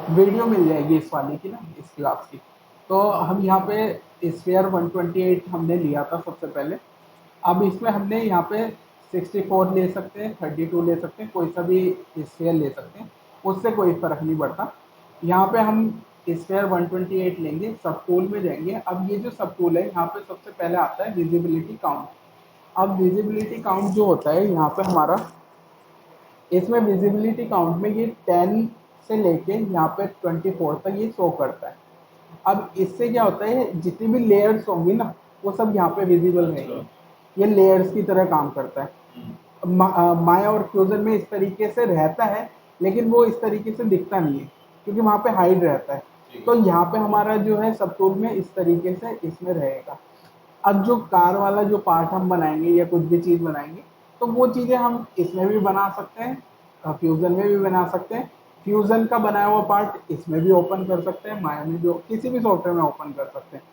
Video मिल जाएगी इस वाली की ना, इस क्लास की। तो हम यहाँ पे स्फीयर 128 हमने लिया था सबसे पहले। अब इसमें हमने यहाँ पे 64 ले सकते हैं, 32 ले सकते हैं, कोई सा भी स्फीयर ले सकते हैं, उससे कोई फ़र्क नहीं पड़ता। यहाँ पे हम स्फीयर 128 लेंगे, सब टूल में जाएंगे। अब ये जो सब टूल है, यहाँ पे सबसे पहले आता है विजिबिलिटी काउंट। अब विजिबिलिटी काउंट जो होता है यहाँ पे हमारा, इसमें विजिबिलिटी काउंट में ये 10 से लेके यहाँ पे 24 तक ये शो करता है। अब इससे क्या होता है, जितनी भी लेयर्स होंगी ना, वो सब यहाँ पे विजिबल रहेंगी। ये लेयर्स की तरह काम करता है। माया और फ्यूजन में इस तरीके से रहता है, लेकिन वो इस तरीके से दिखता नहीं है, क्योंकि वहाँ पे हाइड रहता है। तो यहाँ पे हमारा जो है सब टूल में इस तरीके से इसमें रहेगा। अब जो कार वाला जो पार्ट हम बनाएंगे या कुछ भी चीज़ बनाएंगे, तो वो चीज़ें हम इसमें भी बना सकते हैं, फ्यूज़न में भी बना सकते हैं। फ्यूज़न का बनाया हुआ पार्ट इसमें भी ओपन कर सकते हैं, माया में भी, किसी भी सॉफ्टवेयर में ओपन कर सकते हैं।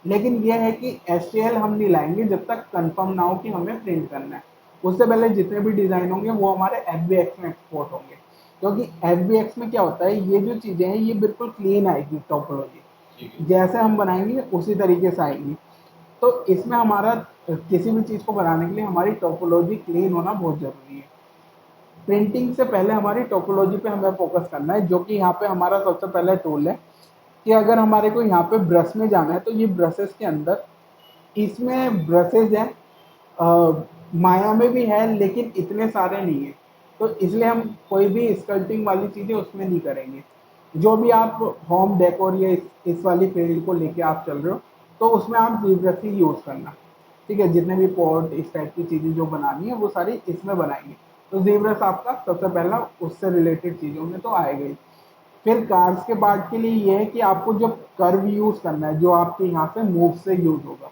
लेकिन ये है कि एचटीएल हम नहीं लाएंगे जब तक कंफर्म ना हो कि हमें प्रिंट करना है। उससे पहले जितने भी डिज़ाइन होंगे वो हमारे एफबीएक्स में एक्सपोर्ट होंगे, क्योंकि एफबीएक्स में क्या होता है, ये जो चीज़ें हैं ये बिल्कुल क्लीन आएगी, टोपोलॉजी जैसे हम बनाएंगे उसी तरीके से आएगी। तो इसमें हमारा किसी भी चीज़ को बनाने के लिए हमारी टोपोलॉजी क्लीन होना बहुत ज़रूरी है। प्रिंटिंग से पहले हमारी टोपोलॉजी पे हमें फोकस करना है, जो कि यहाँ पे हमारा सबसे पहला टूल है। कि अगर हमारे को यहाँ पे ब्रश में जाना है, तो ये ब्रशेस के अंदर इसमें ब्रशेज हैं, माया में भी है लेकिन इतने सारे नहीं है। तो इसलिए हम कोई भी स्कल्पटिंग वाली चीज़ें उसमें नहीं करेंगे। जो भी आप होम डेकोर या इस वाली फील्ड को लेके आप चल रहे हो, तो उसमें आप ब्रश ही यूज़ करना। ठीक है, जितने भी पॉट इस टाइप की चीज़ें जो बनानी है वो सारी इसमें बनाएंगे। तो ज़ेब्रस आपका सबसे पहला उससे रिलेटेड चीज़ों में तो आएगा ही। फिर कार्स के पार्ट के लिए ये है कि आपको जो कर्व यूज़ करना है, जो आपके यहाँ से मूव से यूज़ होगा,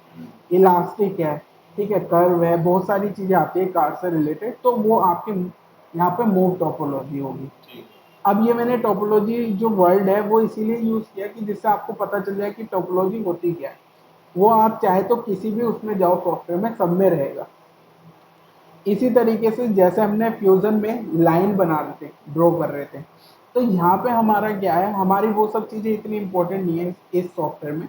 इलास्टिक है, ठीक है, कर्व है, बहुत सारी चीज़ें आती है कार से रिलेटेड, तो वो आपके यहाँ पे मूव टोपोलॉजी होगी। अब ये मैंने टोपोलॉजी जो वर्ड है वो इसीलिए यूज़ किया कि जिससे आपको पता चल जाए कि टोपोलॉजी होती क्या है। वो आप चाहे तो किसी भी उसमें जाओ सॉफ्टवेयर में, सब में रहेगा। इसी तरीके से जैसे हमने फ्यूजन में लाइन बना रहे थे, ड्रॉ कर रहे थे, तो यहाँ पे हमारा क्या है, हमारी वो सब चीज़ें इतनी इंपॉर्टेंट नहीं है इस सॉफ्टवेयर में।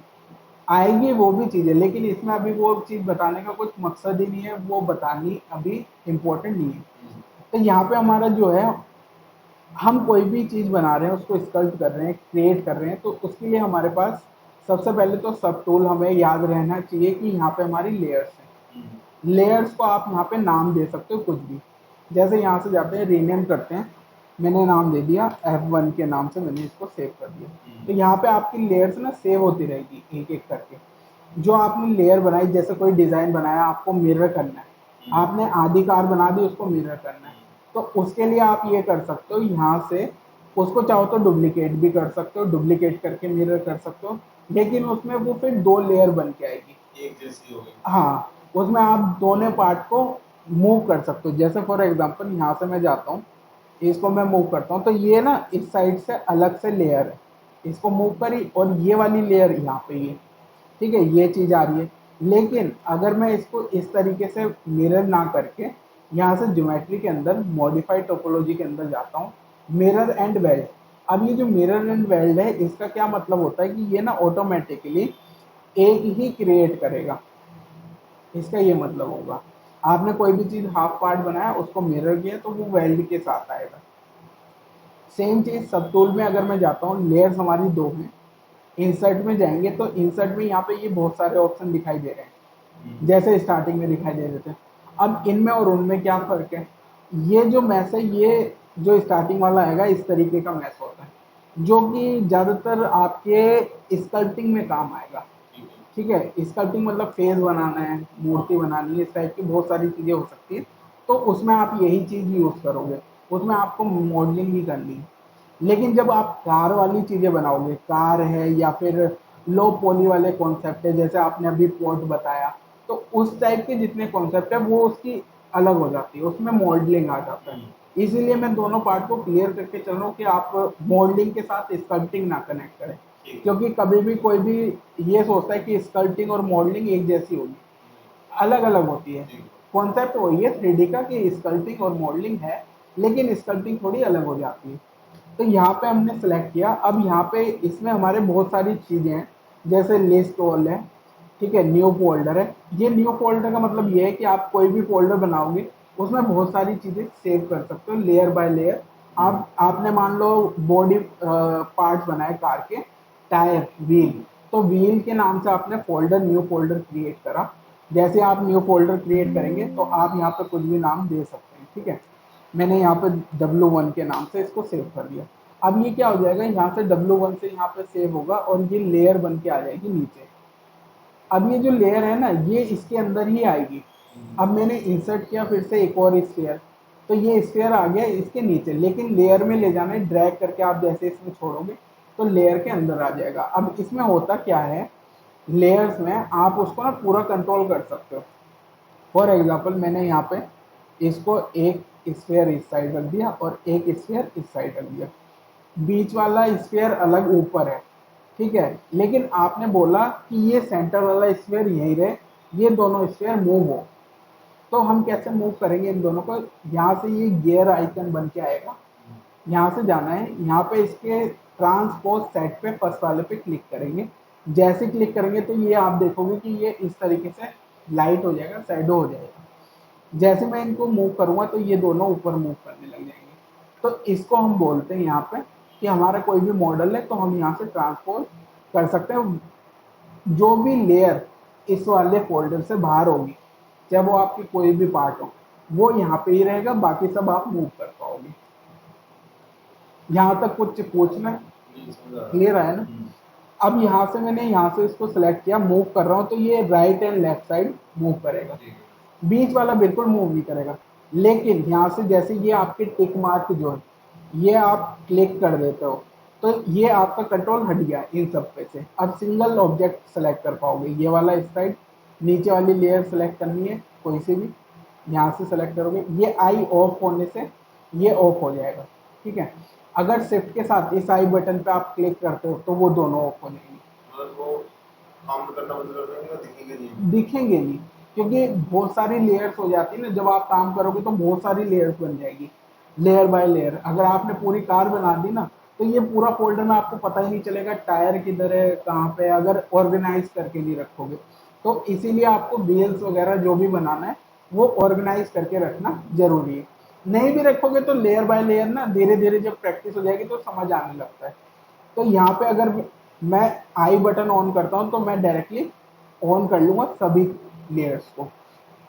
आएगी वो भी चीज़ें, लेकिन इसमें अभी वो चीज़ बताने का कुछ मकसद ही नहीं है, वो बतानी अभी इम्पोर्टेंट नहीं है। तो यहाँ पे हमारा जो है, हम कोई भी चीज़ बना रहे हैं, उसको स्कल्प्ट कर रहे हैं, क्रिएट कर रहे हैं, तो उसके लिए हमारे पास सबसे पहले तो सब टूल हमें याद रहना चाहिए कि यहाँ पे हमारी लेयर्स हैं। लेयर्स को आप यहाँ पे नाम दे सकते हो कुछ भी। जैसे यहाँ से जाते हैं, रीनेम करते हैं, मैंने नाम दे दिया F1 के नाम से, मैंने इसको सेव कर दिया। तो यहाँ पे आपकी लेयर्स ना सेव होती रहेगी एक एक करके। जो आपने लेयर बनाई, जैसे कोई डिज़ाइन बनाया, आपको मिरर करना है, आपने आधी कार बना दी, उसको मिरर करना है, तो उसके लिए आप ये कर सकते हो, यहाँ से उसको चाहो तो डुप्लीकेट भी कर सकते हो, डुप्लीकेट करके मिरर कर सकते हो, लेकिन उसमें वो फिर 2 लेयर बन के आएगी, एक जैसी होगी। हाँ, उसमें आप दोनों पार्ट को मूव कर सकते हो। जैसे फॉर एग्जांपल यहाँ से मैं जाता हूँ, इसको मैं मूव करता हूँ, तो ये ना इस साइड से अलग से लेयर है, इसको मूव करी और ये वाली लेयर यहाँ पे ये, ठीक है, ये चीज़ आ रही है। लेकिन अगर मैं इसको इस तरीके से मिरर ना करके यहाँ से ज्योमेट्री के अंदर मॉडिफाइड टोपोलॉजी के अंदर जाता हूँ, मिरर एंड वेल्ड। अब ये जो मिरर एंड वेल्ड है, इसका क्या मतलब होता है कि ये ना ऑटोमेटिकली एक ही क्रिएट करेगा, इसका ये मतलब होगा। आपने कोई भी चीज़ हाफ पार्ट बनाया, उसको मिरर किया, तो वो वेल्ड के साथ आएगा। सेम चीज़ सब टूल में अगर मैं जाता हूँ, लेयर्स हमारी 2 हैं, इंसर्ट में जाएंगे तो इंसर्ट में यहाँ पे ये बहुत सारे ऑप्शन दिखाई दे रहे हैं, जैसे स्टार्टिंग में दिखाई दे रहे थे। अब इनमें और उनमें क्या फ़र्क है, ये जो मैश है, ये जो स्टार्टिंग वाला आएगा इस तरीके का मैश होता है, जो कि ज़्यादातर आपके स्कल्पटिंग में काम आएगा। ठीक है, स्कल्पटिंग मतलब फेस बनाना है, मूर्ति बनानी है, इस टाइप की बहुत सारी चीज़ें हो सकती है, तो उसमें आप यही चीज़ यूज़ करोगे, उसमें आपको मॉडलिंग नहीं करनी है। लेकिन जब आप कार वाली चीज़ें बनाओगे, कार है या फिर लो पॉली वाले कॉन्सेप्ट है, जैसे आपने अभी पोर्ट बताया, तो उस टाइप के जितने कॉन्सेप्ट है वो उसकी अलग हो जाती है, उसमें मॉडलिंग आ जाता है। इसीलिए मैं दोनों पार्ट को क्लियर करके चल रहा हूँ कि आप मॉडलिंग के साथ स्कल्पटिंग ना कनेक्ट करें, क्योंकि कभी भी कोई भी ये सोचता है कि स्कल्पटिंग और मॉडलिंग एक जैसी होगी, अलग अलग होती है। कॉन्सेप्ट वही है 3D का कि स्कल्पटिंग और मॉडलिंग है, लेकिन स्कल्पटिंग थोड़ी अलग हो जाती है। तो यहाँ पे हमने सेलेक्ट किया। अब यहाँ पे इसमें हमारे बहुत सारी चीज़ें हैं, जैसे लिस्ट ऑल है, ठीक है, न्यू फोल्डर है। ये न्यू फोल्डर का मतलब ये है कि आप कोई भी फोल्डर बनाओगे उसमें बहुत सारी चीज़ें सेव कर सकते हो लेयर बाय लेयर। आप आपने मान लो बॉडी पार्ट्स बनाए कार के, टायर, व्हील, तो व्हील के नाम से आपने फोल्डर, न्यू फोल्डर क्रिएट करा। जैसे आप न्यू फोल्डर क्रिएट करेंगे तो आप यहाँ पे कुछ भी नाम दे सकते हैं, ठीक है। मैंने यहाँ पे W1 के नाम से इसको सेव कर दिया। अब ये क्या हो जाएगा, यहाँ से W1 से यहाँ पे सेव होगा और ये लेयर बन के आ जाएगी नीचे। अब ये जो लेयर है ना, ये इसके अंदर ही आएगी। अब मैंने इंसर्ट किया फिर से एक और स्फीयर, तो ये स्फीयर आ गया इसके नीचे, लेकिन लेयर में ले जाना है, ड्रैग करके आप जैसे इसमें छोड़ोगे तो लेयर के अंदर आ जाएगा। अब इसमें होता क्या है, लेयर्स में आप उसको ना पूरा कंट्रोल कर सकते हो। फॉर एग्जाम्पल मैंने यहाँ पे इसको एक स्फीयर इस साइड रख दिया और एक स्फीयर इस साइड रख दिया, बीच वाला स्फीयर अलग ऊपर है, ठीक है। लेकिन आपने बोला कि ये सेंटर वाला स्फीयर यही रहे, ये दोनों स्फीयर मूव हो, तो हम कैसे मूव करेंगे इन दोनों को। यहाँ से ये गियर आइकन बन के आएगा, यहाँ से जाना है, यहाँ पे इसके ट्रांसपोज सेट पे फर्स्ट वाले पे क्लिक करेंगे। जैसे क्लिक करेंगे तो ये आप देखोगे कि ये इस तरीके से लाइट हो जाएगा, शैडो हो जाएगा। जैसे मैं इनको मूव करूंगा तो ये दोनों ऊपर मूव करने लग जाएंगे। तो इसको हम बोलते हैं यहाँ पे कि हमारा कोई भी मॉडल है तो हम यहाँ से ट्रांसपोज कर सकते हैं। जो भी लेयर इस वाले फोल्डर से बाहर होगी, चाहे वो आपकी कोई भी पार्ट हो, वो यहाँ पे ही रहेगा, बाकी सब आप मूव कर पाओगे। यहाँ तक कुछ पूछना है? क्लियर है ना? अब यहाँ से मैंने यहाँ से इसको सिलेक्ट किया, मूव कर रहा हूँ तो ये right and left side move करेगा, बीच वाला बिल्कुल मूव नहीं करेगा। लेकिन यहाँ से जैसे ये आपके टिक मार्क जो है, ये आप क्लिक कर देते हो तो ये आपका कंट्रोल हट गया इन सब पे से। अब सिंगल ऑब्जेक्ट सेलेक्ट कर पाओगे, ये वाला इस साइड, नीचे वाली लेयर सेलेक्ट करनी है कोई सी भी, यहाँ से सेलेक्ट करोगे, ये आई ऑफ होने से ये ऑफ हो जाएगा, ठीक है। अगर शिफ्ट के साथ इस आई बटन पे आप क्लिक करते हो तो वो दोनों ऑफ हो जाएंगे, मतलब वो काम करना बंद कर देंगे, दिखेंगे नहीं, क्योंकि बहुत सारी लेयर्स हो जाती है ना, जब आप काम करोगे तो बहुत सारी लेयर्स बन जाएगी, लेयर बाय लेयर। अगर आपने पूरी कार बना दी ना तो ये पूरा फोल्डर में आपको पता ही नहीं चलेगा टायर किधर है कहाँ पे, अगर ऑर्गेनाइज करके नहीं रखोगे। तो इसीलिए आपको व्हील्स वगैरह जो भी बनाना है वो ऑर्गेनाइज करके रखना जरूरी है। नहीं भी रखोगे तो लेयर बाय लेयर ना धीरे धीरे जब प्रैक्टिस हो जाएगी तो समझ आने लगता है। तो यहाँ पे अगर मैं आई बटन ऑन करता हूँ तो मैं डायरेक्टली ऑन कर लूंगा सभी लेयर्स को।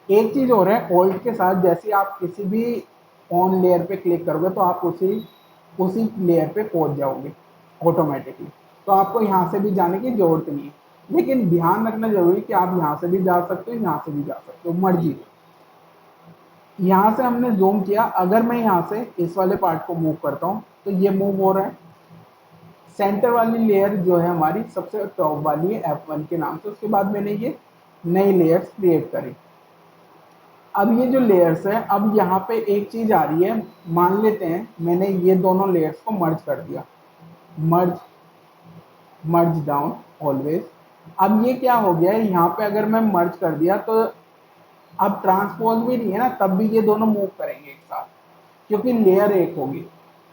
एक चीज और है, ऑल्ट के साथ जैसे आप किसी भी ऑन लेयर पे क्लिक करोगे तो आप उसी उसी लेयर पे पहुंच जाओगे ऑटोमेटिकली। तो आपको यहाँ से भी जाने की जरूरत नहीं है, लेकिन ध्यान रखना जरूरी कि आप यहाँ से भी जा सकते हो, यहाँ से भी जा सकते हो, मर्जी। यहाँ से हमने जूम किया, अगर मैं यहाँ से इस वाले पार्ट को मूव करता हूँ तो ये मूव हो रहा है। सेंटर वाली लेयर जो है हमारी सबसे टॉप वाली है F1 के नाम से, उसके बाद मैंने ये नई लेयर्स क्रिएट करी। अब ये जो लेयर्स है, अब यहाँ पे एक चीज आ रही है, मान लेते हैं मैंने ये दोनों लेयर्स को मर्ज कर दिया, मर्ज मर्ज डाउन ऑलवेज। अब ये क्या हो गया है, यहाँ पे अगर मैं मर्ज कर दिया तो अब ट्रांसपोज भी नहीं है ना, तब भी ये दोनों मूव करेंगे एक साथ, क्योंकि लेयर एक होगी,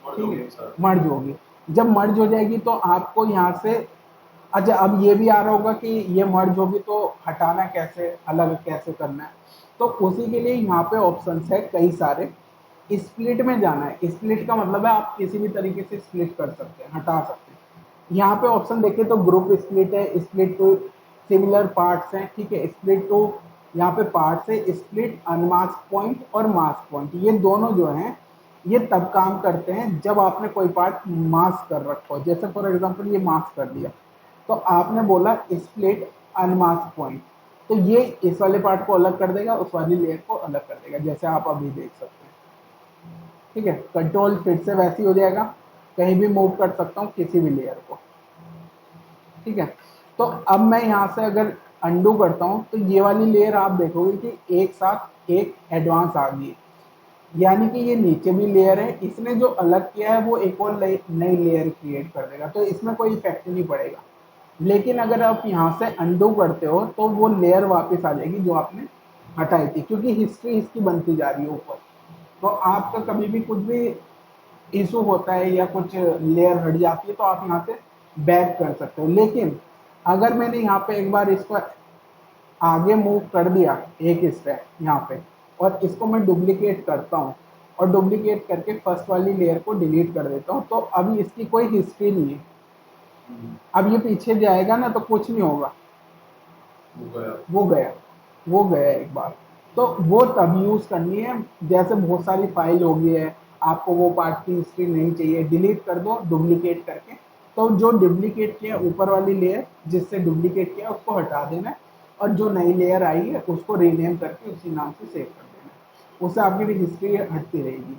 ठीक है, मर्ज होगी। जब मर्ज हो जाएगी तो आपको यहाँ से, अच्छा अब ये भी आ रहा होगा कि ये मर्ज होगी तो हटाना कैसे, अलग कैसे करना है। तो उसी के लिए यहाँ पे ऑप्शन है कई सारे। स्प्लिट में जाना है, स्प्लिट का मतलब है आप किसी भी तरीके से स्प्लिट कर सकते हैं, हटा सकते हैं। यहाँ पे ऑप्शन देखिए तो ग्रुप स्प्लिट है, स्प्लिट टू सिमिलर पार्ट्स हैं, ठीक है, स्प्लिट टू यहाँ पे पार्ट्स है, स्प्लिट अनमास्क पॉइंट और मास्क पॉइंट, ये दोनों जो हैं ये तब काम करते हैं जब आपने कोई पार्ट मास्क कर रखा हो। जैसे फॉर एग्जांपल ये मास्क कर दिया तो आपने बोला स्प्लिट अनमास्क पॉइंट, तो ये इस वाले पार्ट को अलग कर देगा, उस वाली लेयर को अलग कर देगा, जैसे आप अभी देख सकते हैं, ठीक है। कंट्रोल फिर से वैसे ही हो जाएगा, कहीं भी मूव कर सकता हूँ किसी भी लेयर को, ठीक है। तो अब मैं यहाँ से अगर अंडू करता हूँ तो ये वाली लेयर आप देखोगे कि एक साथ एक एडवांस आ गई, यानी कि ये नीचे भी लेयर है, इसने जो अलग किया है वो एक और नई लेयर क्रिएट कर देगा, तो इसमें कोई इफेक्ट नहीं पड़ेगा। लेकिन अगर आप यहाँ से अंडू करते हो तो वो लेयर वापस आ जाएगी जो आपने हटाई थी, क्योंकि हिस्ट्री इसकी बनती जा रही है ऊपर। तो आपका कभी भी कुछ भी इशू होता है या कुछ लेयर हट जाती है तो आप यहाँ से बैक कर सकते हो। लेकिन अगर मैंने यहाँ पे एक बार इसको आगे मूव कर दिया एक स्टेप यहाँ पे, और इसको मैं डुप्लीकेट करता हूँ और डुप्लीकेट करके फर्स्ट वाली लेयर को डिलीट कर देता हूँ, तो अभी इसकी कोई हिस्ट्री नहीं है। अब ये पीछे जाएगा ना तो कुछ नहीं होगा, वो गया एक बार। तो वो तब यूज करनी है जैसे बहुत सारी फाइल होगी है, आपको वो पार्ट की हिस्ट्री नहीं चाहिए, डिलीट कर दो डुप्लीकेट करके। तो जो डुप्लीकेट किया ऊपर वाली लेयर जिससे डुप्लीकेट किया उसको हटा देना है, और जो नई लेयर आई है उसको रीनेम करके उसी नाम से सेव कर देना है। उससे आपकी हिस्ट्री हटती रहेगी,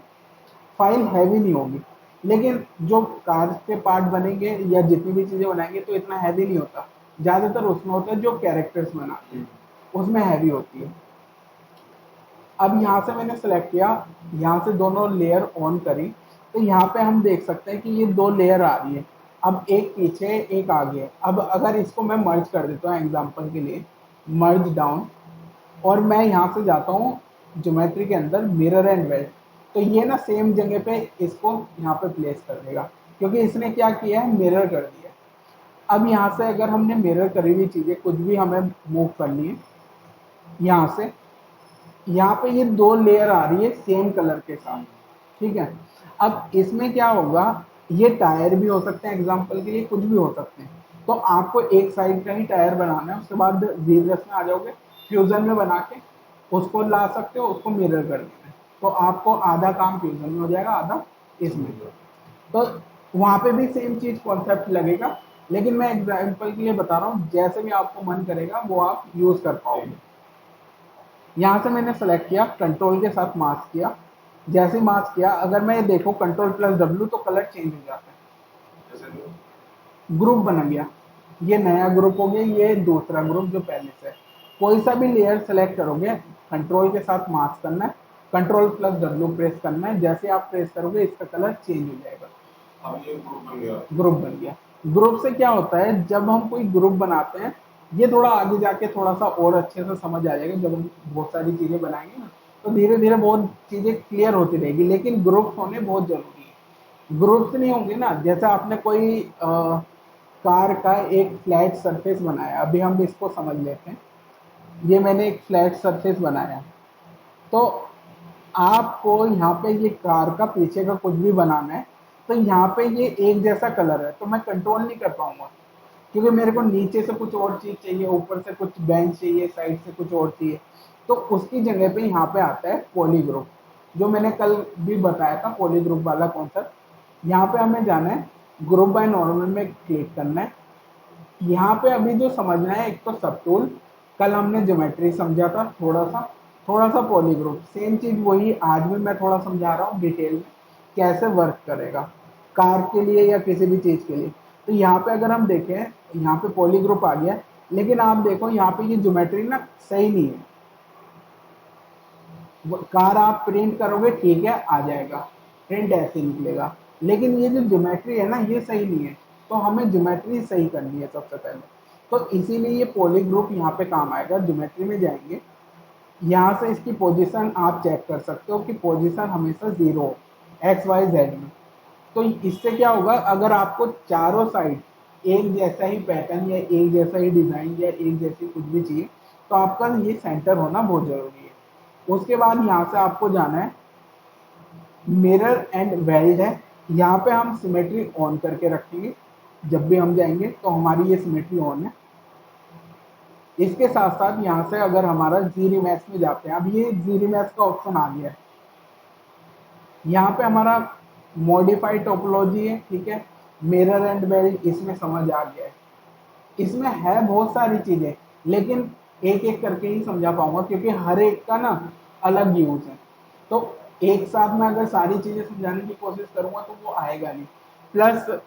फाइल हैवी नहीं होगी। लेकिन जो कार के पार्ट बनेंगे या जितनी भी चीज़ें बनाएंगे तो इतना हैवी नहीं होता, ज़्यादातर उसमें होता है जो कैरेक्टर्स बनाते हैं उसमें हैवी होती है। अब यहाँ से मैंने सेलेक्ट किया, यहाँ से दोनों लेयर ऑन करी, तो यहाँ पे हम देख सकते हैं कि ये दो लेयर आ रही है। अब एक पीछे एक आगे। अब अगर इसको मैं मर्ज कर देता हूँ एग्जांपल के लिए, मर्ज डाउन, और मैं यहाँ से जाता हूँ ज्योमेट्री के अंदर मिरर एंड वेल्ड, तो ये ना सेम जगह पे इसको यहाँ पे प्लेस कर देगा, क्योंकि इसने क्या किया है, मिरर कर दिया। अब यहाँ से अगर हमने मिरर करी हुई चीज़ें कुछ भी हमें मूव करनी है, यहाँ से यहाँ पे ये दो लेयर आ रही है सेम कलर के साथ, ठीक है। अब इसमें क्या होगा, ये टायर भी हो सकते हैं एग्जांपल के लिए, कुछ भी हो सकते हैं। तो आपको एक साइड का ही टायर बनाना है, उसके बाद वीब्रस में आ जाओगे, फ्यूजन में बना के उसको ला सकते हो, उसको मिरर कर देना है। तो आपको आधा काम फ्यूजन में हो जाएगा, आधा इसमें। तो वहाँ पे भी सेम चीज कॉन्सेप्ट लगेगा, लेकिन मैं एग्जाम्पल के लिए बता रहा हूँ, जैसे भी आपको मन करेगा वो आप यूज कर पाओगे। यहाँ से मैंने सेलेक्ट किया, कंट्रोल के साथ मास्क किया। जैसे मास्क किया, अगर मैं देखो कंट्रोल प्लस डब्ल्यू तो कलर चेंज हो जाता है, ग्रुप बन गया। ये नया ग्रुप हो गया, ये दूसरा ग्रुप जो पहले से है। कोई सा भी लेयर सेलेक्ट करोगे, कंट्रोल के साथ मास्क करना है, कंट्रोल प्लस डब्ल्यू प्रेस करना है, जैसे आप प्रेस करोगे इसका कलर चेंज हो जाएगा। अब ये ग्रुप बन गया। ग्रुप से क्या होता है, जब हम कोई ग्रुप बनाते हैं, ये थोड़ा आगे जाके थोड़ा सा और अच्छे से समझ आ जाएगा, जब हम बहुत सारी चीजें बनाएंगे ना तो धीरे धीरे बहुत चीजें क्लियर होती रहेगी। लेकिन ग्रुप्स होने बहुत जरूरी है। ग्रुप्स नहीं होंगे ना, जैसे आपने कोई कार का एक फ्लैट सरफेस बनाया, अभी हम इसको समझ लेते हैं। ये मैंने एक फ्लैट सरफेस बनाया, तो आपको यहाँ पे ये कार का पीछे का कुछ भी बनाना है, तो यहाँ पे ये एक जैसा कलर है तो मैं कंट्रोल नहीं कर पाऊंगा, क्योंकि मेरे को नीचे से कुछ और चीज चाहिए, ऊपर से कुछ बेंच चाहिए, साइड से कुछ और चाहिए। तो उसकी जगह पे यहाँ पे आता है पॉली ग्रुप, जो मैंने कल भी बताया था, पॉली ग्रुप वाला कॉन्सेप्ट। यहाँ पे हमें जाना है, ग्रुप बाय नॉर्मल में क्लिक करना है। यहाँ पे अभी जो समझना है, एक तो सब टूल, कल हमने ज्योमेट्री समझा था थोड़ा सा पॉलीग्रुप, सेम चीज वही आज भी मैं थोड़ा समझा रहा हूँ डिटेल में कैसे वर्क करेगा कार के लिए या किसी भी चीज के लिए। तो यहाँ पे अगर हम देखें, यहाँ पे पॉलीग्रुप आ गया, लेकिन आप देखो यहाँ पे ये ज्योमेट्री ना सही नहीं है। कार आप प्रिंट करोगे ठीक है, आ जाएगा, प्रिंट ऐसे निकलेगा, लेकिन ये जो ज्योमेट्री है ना ये सही नहीं है। तो हमें ज्योमेट्री सही करनी है सबसे पहले, तो इसीलिए ये पॉली ग्रुप यहाँ पे काम आएगा। ज्योमेट्री में जाएंगे, यहाँ से इसकी पोजीशन आप चेक कर सकते हो कि पोजीशन हमेशा 0 हो XYZ में। तो इससे क्या होगा, अगर आपको चारों साइड एक जैसा ही पैटर्न या एक जैसा ही डिजाइन या एक जैसी कुछ भी चाहिए, तो आपका ये सेंटर होना बहुत जरूरी है। उसके बाद यहाँ से आपको जाना है, मिरर एंड वेल्ड है, यहाँ पे हम सिमेट्री ऑन करके रखेंगे। जब भी हम जाएंगे तो हमारी ये सिमेट्री ऑन है। इसके साथ साथ यहाँ से अगर हमारा जीरी मैच में जाते हैं, अब ये जीरी मैच का ऑप्शन आ गया है, यहाँ पे हमारा मॉडिफाइड टोपोलॉजी है, ठीक है, मिरर एंड वेल्ड इसमें समझ आ गया है। इसमें है बहुत सारी चीजें, लेकिन एक एक करके ही समझा पाऊंगा, क्योंकि हर एक का ना अलग यूज है। तो एक साथ में अगर सारी चीजें समझाने की कोशिश करूंगा तो वो आएगा नहीं। प्लस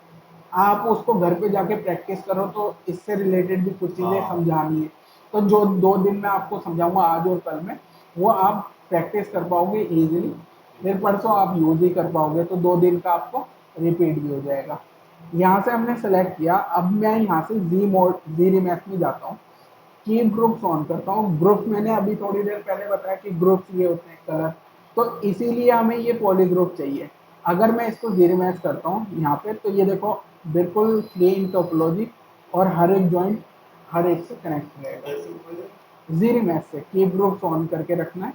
आप उसको घर पे जाके प्रैक्टिस करो, तो इससे रिलेटेड भी कुछ चीजें समझानी है। तो जो 2 दिन में आपको समझाऊंगा आज और कल में, वो आप प्रैक्टिस कर पाओगे इजीली, फिर परसों आप यूज ही कर पाओगे, तो 2 दिन का आपको रिपीट भी हो जाएगा। यहाँ से हमने सेलेक्ट किया, अब मैं यहाँ से जी रिमैथ में जाता हूँ, की ग्रुप्स ऑन करता हूँ। ग्रुप्स मैंने अभी थोड़ी देर पहले बताया कि ग्रुप्स ये होते हैं कलर, तो इसीलिए हमें ये पॉली ग्रुप चाहिए। अगर मैं इसको जीरो मैच करता हूँ यहाँ पे, तो ये देखो बिल्कुल क्लीन टोपोलॉजी और हर एक जॉइंट हर एक से कनेक्ट रहेगा। जीरो मैच से कीप ग्रुप्स ऑन करके रखना है,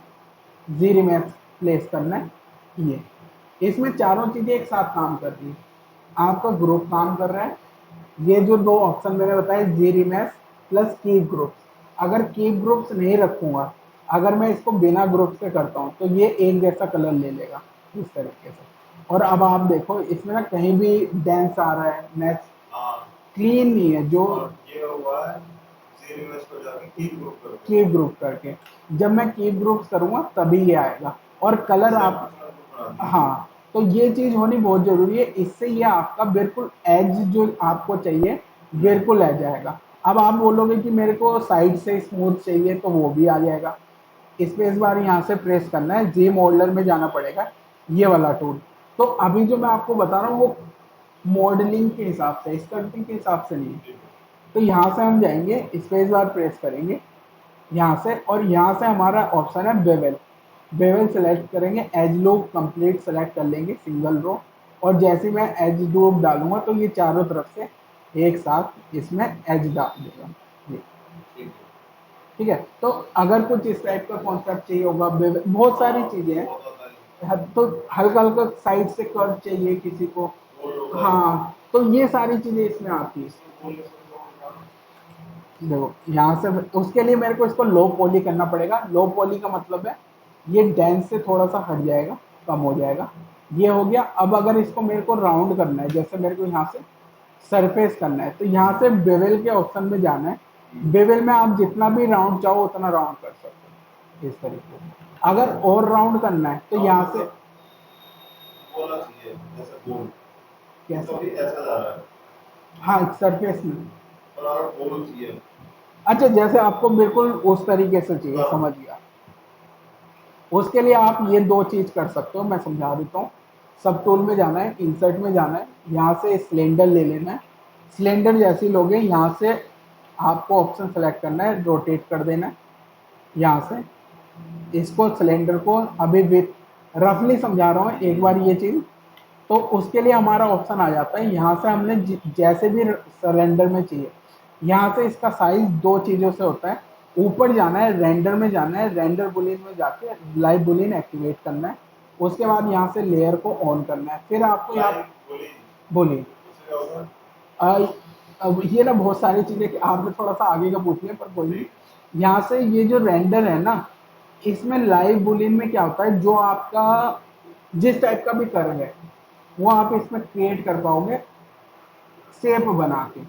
जीरो मैच प्लेस करना है। ये इसमें चारों चीजें एक साथ काम कर रही है। आपका ग्रुप काम कर रहा है, ये जो दो ऑप्शन मैंने बताए zero match plus keep groups. अगर कीप ग्रुप्स नहीं रखूंगा, अगर मैं इसको बिना ग्रुप से करता हूँ, तो ये एक जैसा कलर ले लेगा इस तरीके से। और अब आप देखो इसमें ना कहीं भी डेंस आ रहा है, मैच क्लीन नहीं है। जो ये हुआ है कीप ग्रुप करके, जब मैं कीप ग्रुप करूंगा तभी ये आएगा और कलर आप, हाँ, तो ये चीज होनी बहुत जरूरी है। इससे ये आपका बिल्कुल एज जो आपको चाहिए बिल्कुल आ जाएगा। अब आप बोलोगे कि मेरे को साइड से स्मूथ चाहिए, तो वो भी आ जाएगा। स्पेस बार यहाँ से प्रेस करना है, जी मॉडलर में जाना पड़ेगा, ये वाला टूल। तो अभी जो मैं आपको बता रहा हूँ वो मॉडलिंग के हिसाब से, स्कल्पटिंग के हिसाब से नहीं। तो यहाँ से हम जाएंगे, स्पेस बार प्रेस करेंगे यहाँ से, और यहाँ से हमारा ऑप्शन है बेवल। बेवल सेलेक्ट करेंगे, एज लूप कंप्लीट सेलेक्ट कर लेंगे सिंगल रो, और जैसे मैं एज लूप डालूंगा तो ये चारों तरफ से एक साथ इसमें एज डाल देगा। ये ठीक है। तो अगर कुछ इस टाइप का कॉन्सेप्ट चाहिए होगा, बहुत सारी चीजें हैं। तो हल्का हल्का साइड से कर्व चाहिए किसी को, हाँ, तो ये सारी चीजें इसमें आती है। देखो यहाँ से उसके लिए मेरे को इसको लो पॉली करना पड़ेगा। लो पॉली का मतलब है ये डेंस से थोड़ा सा हट जाएगा, कम हो जाएगा। ये हो गया। अब अगर इसको मेरे को राउंड करना है, जैसे मेरे को यहाँ से सरफेस करना है, तो यहाँ से बेवल के ऑप्शन में जाना है। बेवल में आप जितना भी राउंड चाहो उतना राउंड कर सकते हो इस तरीके से। अगर और राउंड करना है तो यहाँ से कैसा, हाँ, सरफेस में, अच्छा, जैसे आपको बिल्कुल उस तरीके से चाहिए, समझ गया। उसके लिए आप ये दो चीज कर सकते हो, मैं समझा देता हूँ। सब टूल में जाना है, इंसर्ट में जाना है, यहाँ से सिलेंडर ले लेना है। सिलेंडर जैसे ही लोगे यहाँ से आपको ऑप्शन सेलेक्ट करना है, रोटेट कर देना है यहाँ से। इसको सिलेंडर को अभी विथ रफली समझा रहा हूँ एक बार ये चीज। तो उसके लिए हमारा ऑप्शन आ जाता है, यहाँ से हमने जैसे भी सिलेंडर में चाहिए, यहाँ से इसका साइज दो चीज़ों से होता है। ऊपर जाना है, रेंडर में जाना है, रेंडर बुलियन में जाके लाइव बुलियन एक्टिवेट करना है। उसके बाद यहाँ से लेयर को ऑन करना है। फिर आपको यहाँ बोलिए, अब ये ना बहुत सारी चीज़ें आपने थोड़ा सा आगे का पूछ लिया, पर कोई नहीं। यहाँ से ये जो रेंडर है ना, इसमें लाइव बुलियन में क्या होता है, जो आपका जिस टाइप का भी कर्व है वो आप इसमें क्रिएट कर पाओगे शेप बना के।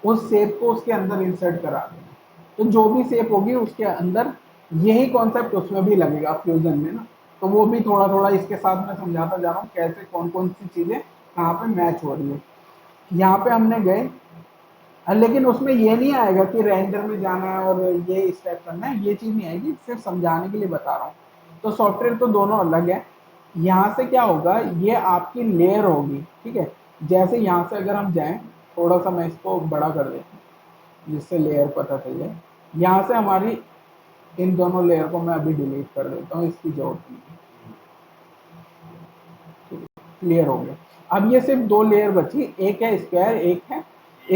उस शेप को उसके अंदर इंसर्ट करा देना, तो जो भी शेप होगी उसके अंदर यही कॉन्सेप्ट उसमें भी लगेगा फ्यूजन में ना। तो वो भी थोड़ा थोड़ा इसके साथ मैं समझाता जा रहा हूँ कैसे कौन कौन सी चीज़ें कहाँ पे मैच हो रही है। यहाँ पे हमने गए, लेकिन उसमें ये नहीं आएगा कि रेंडर में जाना है और ये स्टेप करना है, ये चीज़ नहीं आएगी, सिर्फ समझाने के लिए बता रहा हूँ। तो सॉफ्टवेयर तो दोनों अलग है। यहाँ से क्या होगा, ये आपकी लेयर होगी, ठीक है। जैसे यहाँ से अगर हम जाएं, थोड़ा सा मैं इसको बड़ा कर देता हूँ जिससे लेयर पता चल जाए। यहाँ से हमारी इन दोनों लेयर को मैं अभी डिलीट कर देता हूँ, इसकी जरूरत नहीं है। क्लियर हो गया। अब ये सिर्फ दो लेयर बची, एक है स्क्वायर, एक है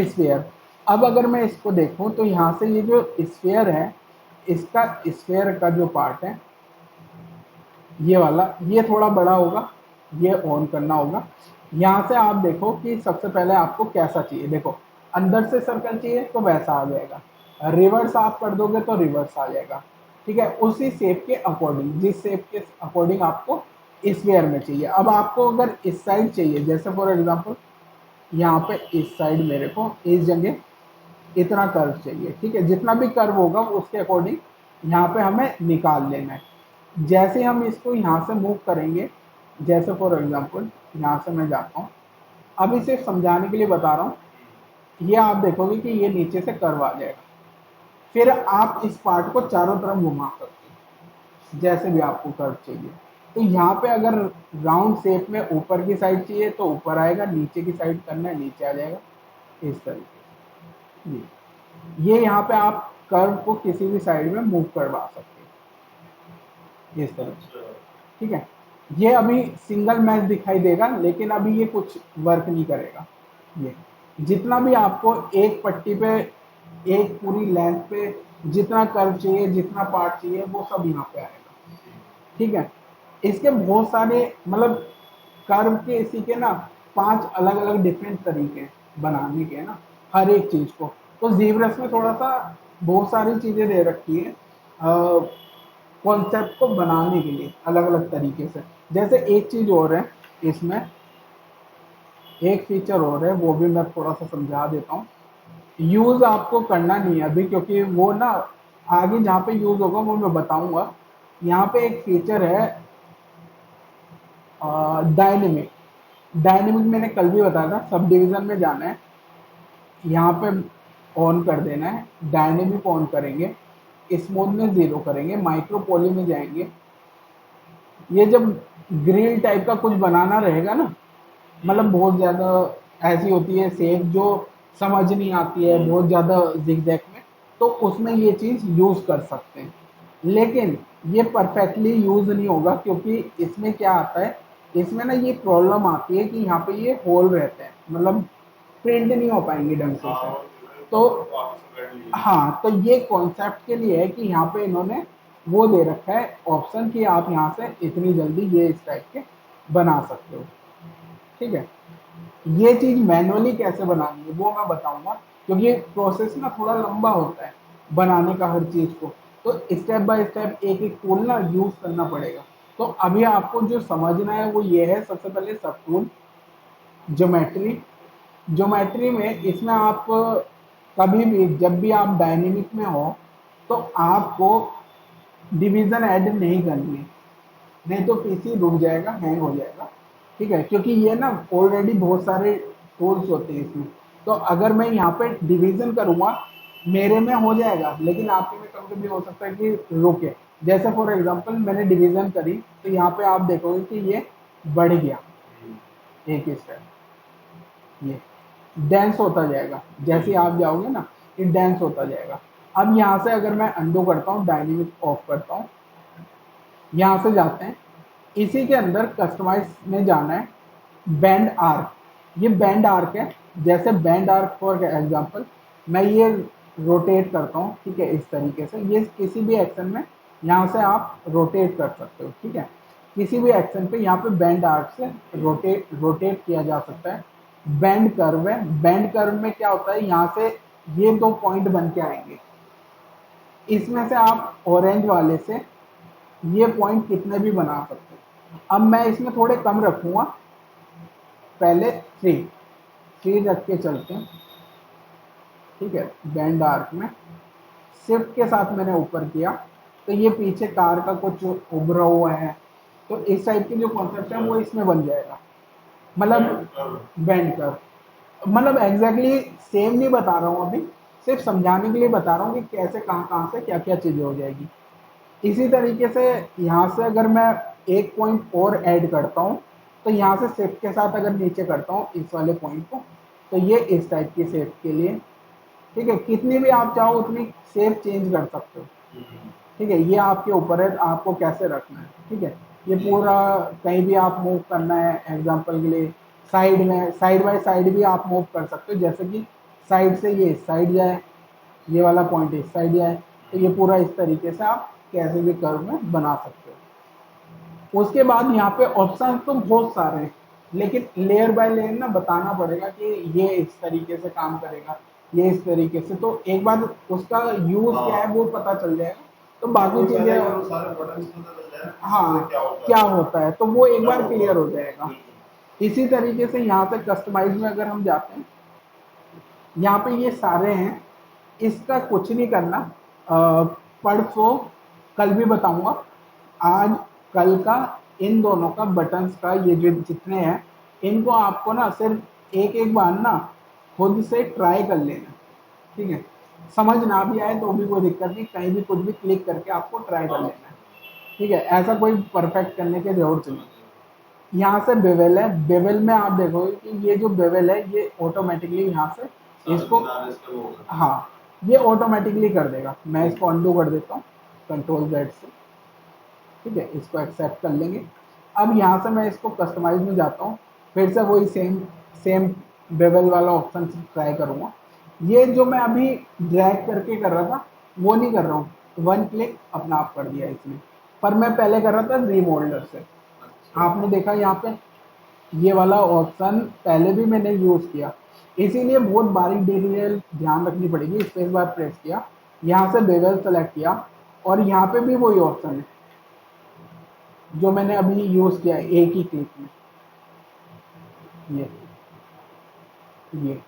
स्फीयर। अब अगर मैं इसको देखूं तो यहाँ से ये जो स्फीयर है, इसका स्फीयर का जो पार्ट है ये वाला, ये थोड़ा बड़ा होगा, ये ऑन करना होगा। यहाँ से आप देखो कि सबसे पहले आपको कैसा चाहिए। देखो अंदर से सर्कल चाहिए तो वैसा आ जाएगा, रिवर्स आप कर दोगे तो रिवर्स आ जाएगा, ठीक है। उसी शेप के अकॉर्डिंग, जिस शेप के अकॉर्डिंग आपको स्फीयर में चाहिए। अब आपको अगर इस साइड चाहिए, जैसे फॉर एग्जांपल यहाँ पे इस साइड मेरे को इस जगह इतना कर्व चाहिए, ठीक है। जितना भी कर्व होगा उसके अकॉर्डिंग यहाँ पे हमें निकाल लेना है। जैसे हम इसको यहाँ से मूव करेंगे, जैसे फॉर एग्जांपल यहाँ से मैं जाता हूँ, अभी सिर्फ समझाने के लिए बता रहा हूँ। ये आप देखोगे कि ये नीचे से कर्व आ जाएगा। फिर आप इस पार्ट को चारों तरफ घुमा सकते हो जैसे भी आपको कर्व चाहिए। तो यहाँ पे अगर राउंड शेप में ऊपर की साइड चाहिए तो ऊपर आएगा, नीचे की साइड करना है नीचे आ जाएगा, इस तरीके से। ये यहाँ पे आप कर्व को किसी भी साइड में मूव करवा सकते हैं इस तरह से, ठीक है। ये अभी सिंगल मैच दिखाई देगा, लेकिन अभी ये कुछ वर्क नहीं करेगा। ये जितना भी आपको एक पट्टी पे, एक पूरी लेंथ पे जितना कर्व चाहिए, जितना पार्ट चाहिए, वो सब यहाँ पे आएगा। ठीक है, इसके बहुत सारे मतलब कर्व के इसी के ना 5 अलग अलग डिफरेंट तरीके हैं बनाने के ना हर एक चीज को। तो जीब्रस में थोड़ा सा बहुत सारी चीजें दे रखी है कॉन्सेप्ट को बनाने के लिए अलग अलग तरीके से। जैसे एक चीज और है इसमें, एक फीचर और है, वो भी मैं थोड़ा सा समझा देता हूँ। यूज आपको करना नहीं है अभी, क्योंकि वो ना आगे जहाँ पे यूज होगा वो मैं बताऊंगा। यहाँ पे एक फीचर है डायनेमिक। डायनेमिक मैंने कल भी बताया था, सब डिवीजन में जाना है, यहाँ पे ऑन कर देना है, डायनेमिक ऑन करेंगे, स्मूथनेस 0 करेंगे, माइक्रो पॉली में जाएंगे। ये जब ग्रिल टाइप का कुछ बनाना रहेगा ना, मतलब बहुत ज़्यादा ऐसी होती है शेप जो समझ नहीं आती है बहुत ज़्यादा जिगजैग में, तो उसमें ये चीज़ यूज़ कर सकते हैं। लेकिन ये परफेक्टली यूज़ नहीं होगा, क्योंकि इसमें क्या आता है, इसमें ना ये प्रॉब्लम आती है कि यहाँ पे ये होल रहते हैं, मतलब प्रिंट नहीं हो पाएंगे ढंग से। तो हाँ, तो ये कॉन्सेप्ट के लिए है कि यहाँ पे इन्होंने वो दे रखा है ऑप्शन कि आप यहाँ से इतनी जल्दी ये इस टाइप के बना सकते हो। ठीक है, ये चीज मैनुअली कैसे बनानी है वो मैं बताऊंगा, क्योंकि प्रोसेस ना थोड़ा लंबा होता है बनाने का हर चीज को। तो स्टेप बाय स्टेप एक एक टूल ना यूज करना पड़ेगा। तो अभी आपको जो समझना है वो ये है, सबसे पहले सब टूल ज्योमेट्री। ज्योमेट्री में इसमें आप कभी भी जब भी आप डायनेमिक में हो तो आपको डिवीजन ऐड नहीं करनी है, नहीं तो पीसी रुक जाएगा, हैंग हो जाएगा। ठीक है, क्योंकि ये ना ऑलरेडी बहुत सारे टूल्स होते हैं इसमें। तो अगर मैं यहाँ पे डिवीजन करूँगा, मेरे में हो जाएगा, लेकिन आपके में कभी कभी हो सकता है कि रुके। जैसे फॉर एग्जांपल मैंने डिवीजन करी, तो यहाँ पे आप देखोगे कि ये बढ़ गया एक स्टेप, ये डेंस होता जाएगा। जैसे आप जाओगे ना, ये डेंस होता जाएगा। अब यहाँ से अगर मैं अंडू करता हूँ, डायनेमिक ऑफ करता हूँ, यहाँ से जाते हैं, इसी के अंदर कस्टमाइज में जाना है, बैंड आर्क। ये बैंड आर्क है, जैसे बैंड आर्क फॉर एग्जांपल मैं ये रोटेट करता हूँ, ठीक है, इस तरीके से ये किसी भी एक्शन में यहाँ से आप रोटेट कर सकते हो। ठीक है, किसी भी एक्शन पे यहाँ पे बैंड आर्क से रोटेट रोटेट किया जा सकता है। बैंड कर्व है, बैंड कर्व में क्या होता है, यहाँ से ये 2 पॉइंट बन के आएंगे, इसमें से आप ऑरेंज वाले से ये पॉइंट कितने भी बना सकते हो। अब मैं इसमें थोड़े कम रखूंगा, पहले 3 3 रख के चलते हैं। ठीक है, बैंड आर्क में शिफ्ट के साथ मैंने ऊपर किया, तो ये पीछे कार का कुछ उभरा हुआ है, तो इस टाइप की जो कॉन्सेप्ट है वो इसमें बन जाएगा। मतलब बैंड कर, मतलब एग्जैक्टली सेम नहीं बता रहा हूँ अभी, सिर्फ समझाने के लिए बता रहा हूँ कि कैसे कहाँ कहाँ से क्या क्या चीज़ें हो जाएगी। इसी तरीके से यहाँ से अगर मैं एक पॉइंट और ऐड करता हूँ, तो यहाँ से शिफ्ट के साथ अगर नीचे करता हूँ इस वाले पॉइंट को, तो ये इस टाइप की शेप के लिए। ठीक है, कितनी भी आप चाहो उतनी शेप चेंज कर सकते हो। ठीक है, ये आपके ऊपर है आपको कैसे रखना है। ठीक है, ये पूरा कहीं भी आप मूव करना है, एग्जांपल के लिए साइड में साइड बाय साइड भी आप मूव कर सकते हो, जैसे कि साइड से ये इस साइड जाए, ये वाला पॉइंट इस साइड जाए, तो ये पूरा इस तरीके से आप कैसे भी कर्व में बना सकते हो। उसके बाद यहाँ पे ऑप्शन तो बहुत सारे हैं, लेकिन लेयर बाय लेयर ना बताना पड़ेगा कि ये इस तरीके से काम करेगा, ये इस तरीके से, तो एक बार उसका यूज क्या है वो पता चल जाएगा, तो बाकी चीजें हाँ क्या होता है तो वो एक बार क्लियर हो जाएगा। इसी तरीके से यहाँ पे कस्टमाइज में अगर हम जाते हैं, यहाँ पे ये सारे हैं, इसका कुछ नहीं करना। परसों कल भी बताऊंगा, आज कल का इन दोनों का बटन्स का ये जो जितने हैं, इनको आपको ना सिर्फ एक एक बार ना खुद से ट्राई कर लेना। ठीक है, समझ ना भी आए तो भी कोई दिक्कत नहीं, कहीं भी कुछ भी क्लिक करके आपको ट्राई कर लेना है। ठीक है, ऐसा कोई परफेक्ट करने की जरूरत नहीं। यहाँ से बेवल है, बेवल में आप देखोगे कि ये जो बेवल है ये ऑटोमेटिकली यहाँ से इसको, हाँ ये ऑटोमेटिकली कर देगा। मैं इसको अंडू कर देता हूँ कंट्रोल जेड से। ठीक है, इसको एक्सेप्ट कर लेंगे। अब यहाँ से मैं इसको कस्टमाइज में जाता हूँ, फिर से वही सेम सेम बेवल वाला ऑप्शन ट्राई करूँगा। ये जो मैं अभी ड्रैग करके कर रहा था वो नहीं कर रहा हूँ, वन क्लिक अपना आप कर दिया इसने, पर मैं पहले कर रहा था रीमोल्डर से। आपने देखा यहाँ पे ये वाला ऑप्शन पहले भी मैंने यूज़ किया, इसीलिए बहुत बारीक डिटेल ध्यान रखनी पड़ेगी। स्पेस बार प्रेस किया, यहाँ से बेवल सेलेक्ट किया, और यहाँ पे भी वही ऑप्शन है जो मैंने अभी यूज़ किया एक ही क्लिक में, ये।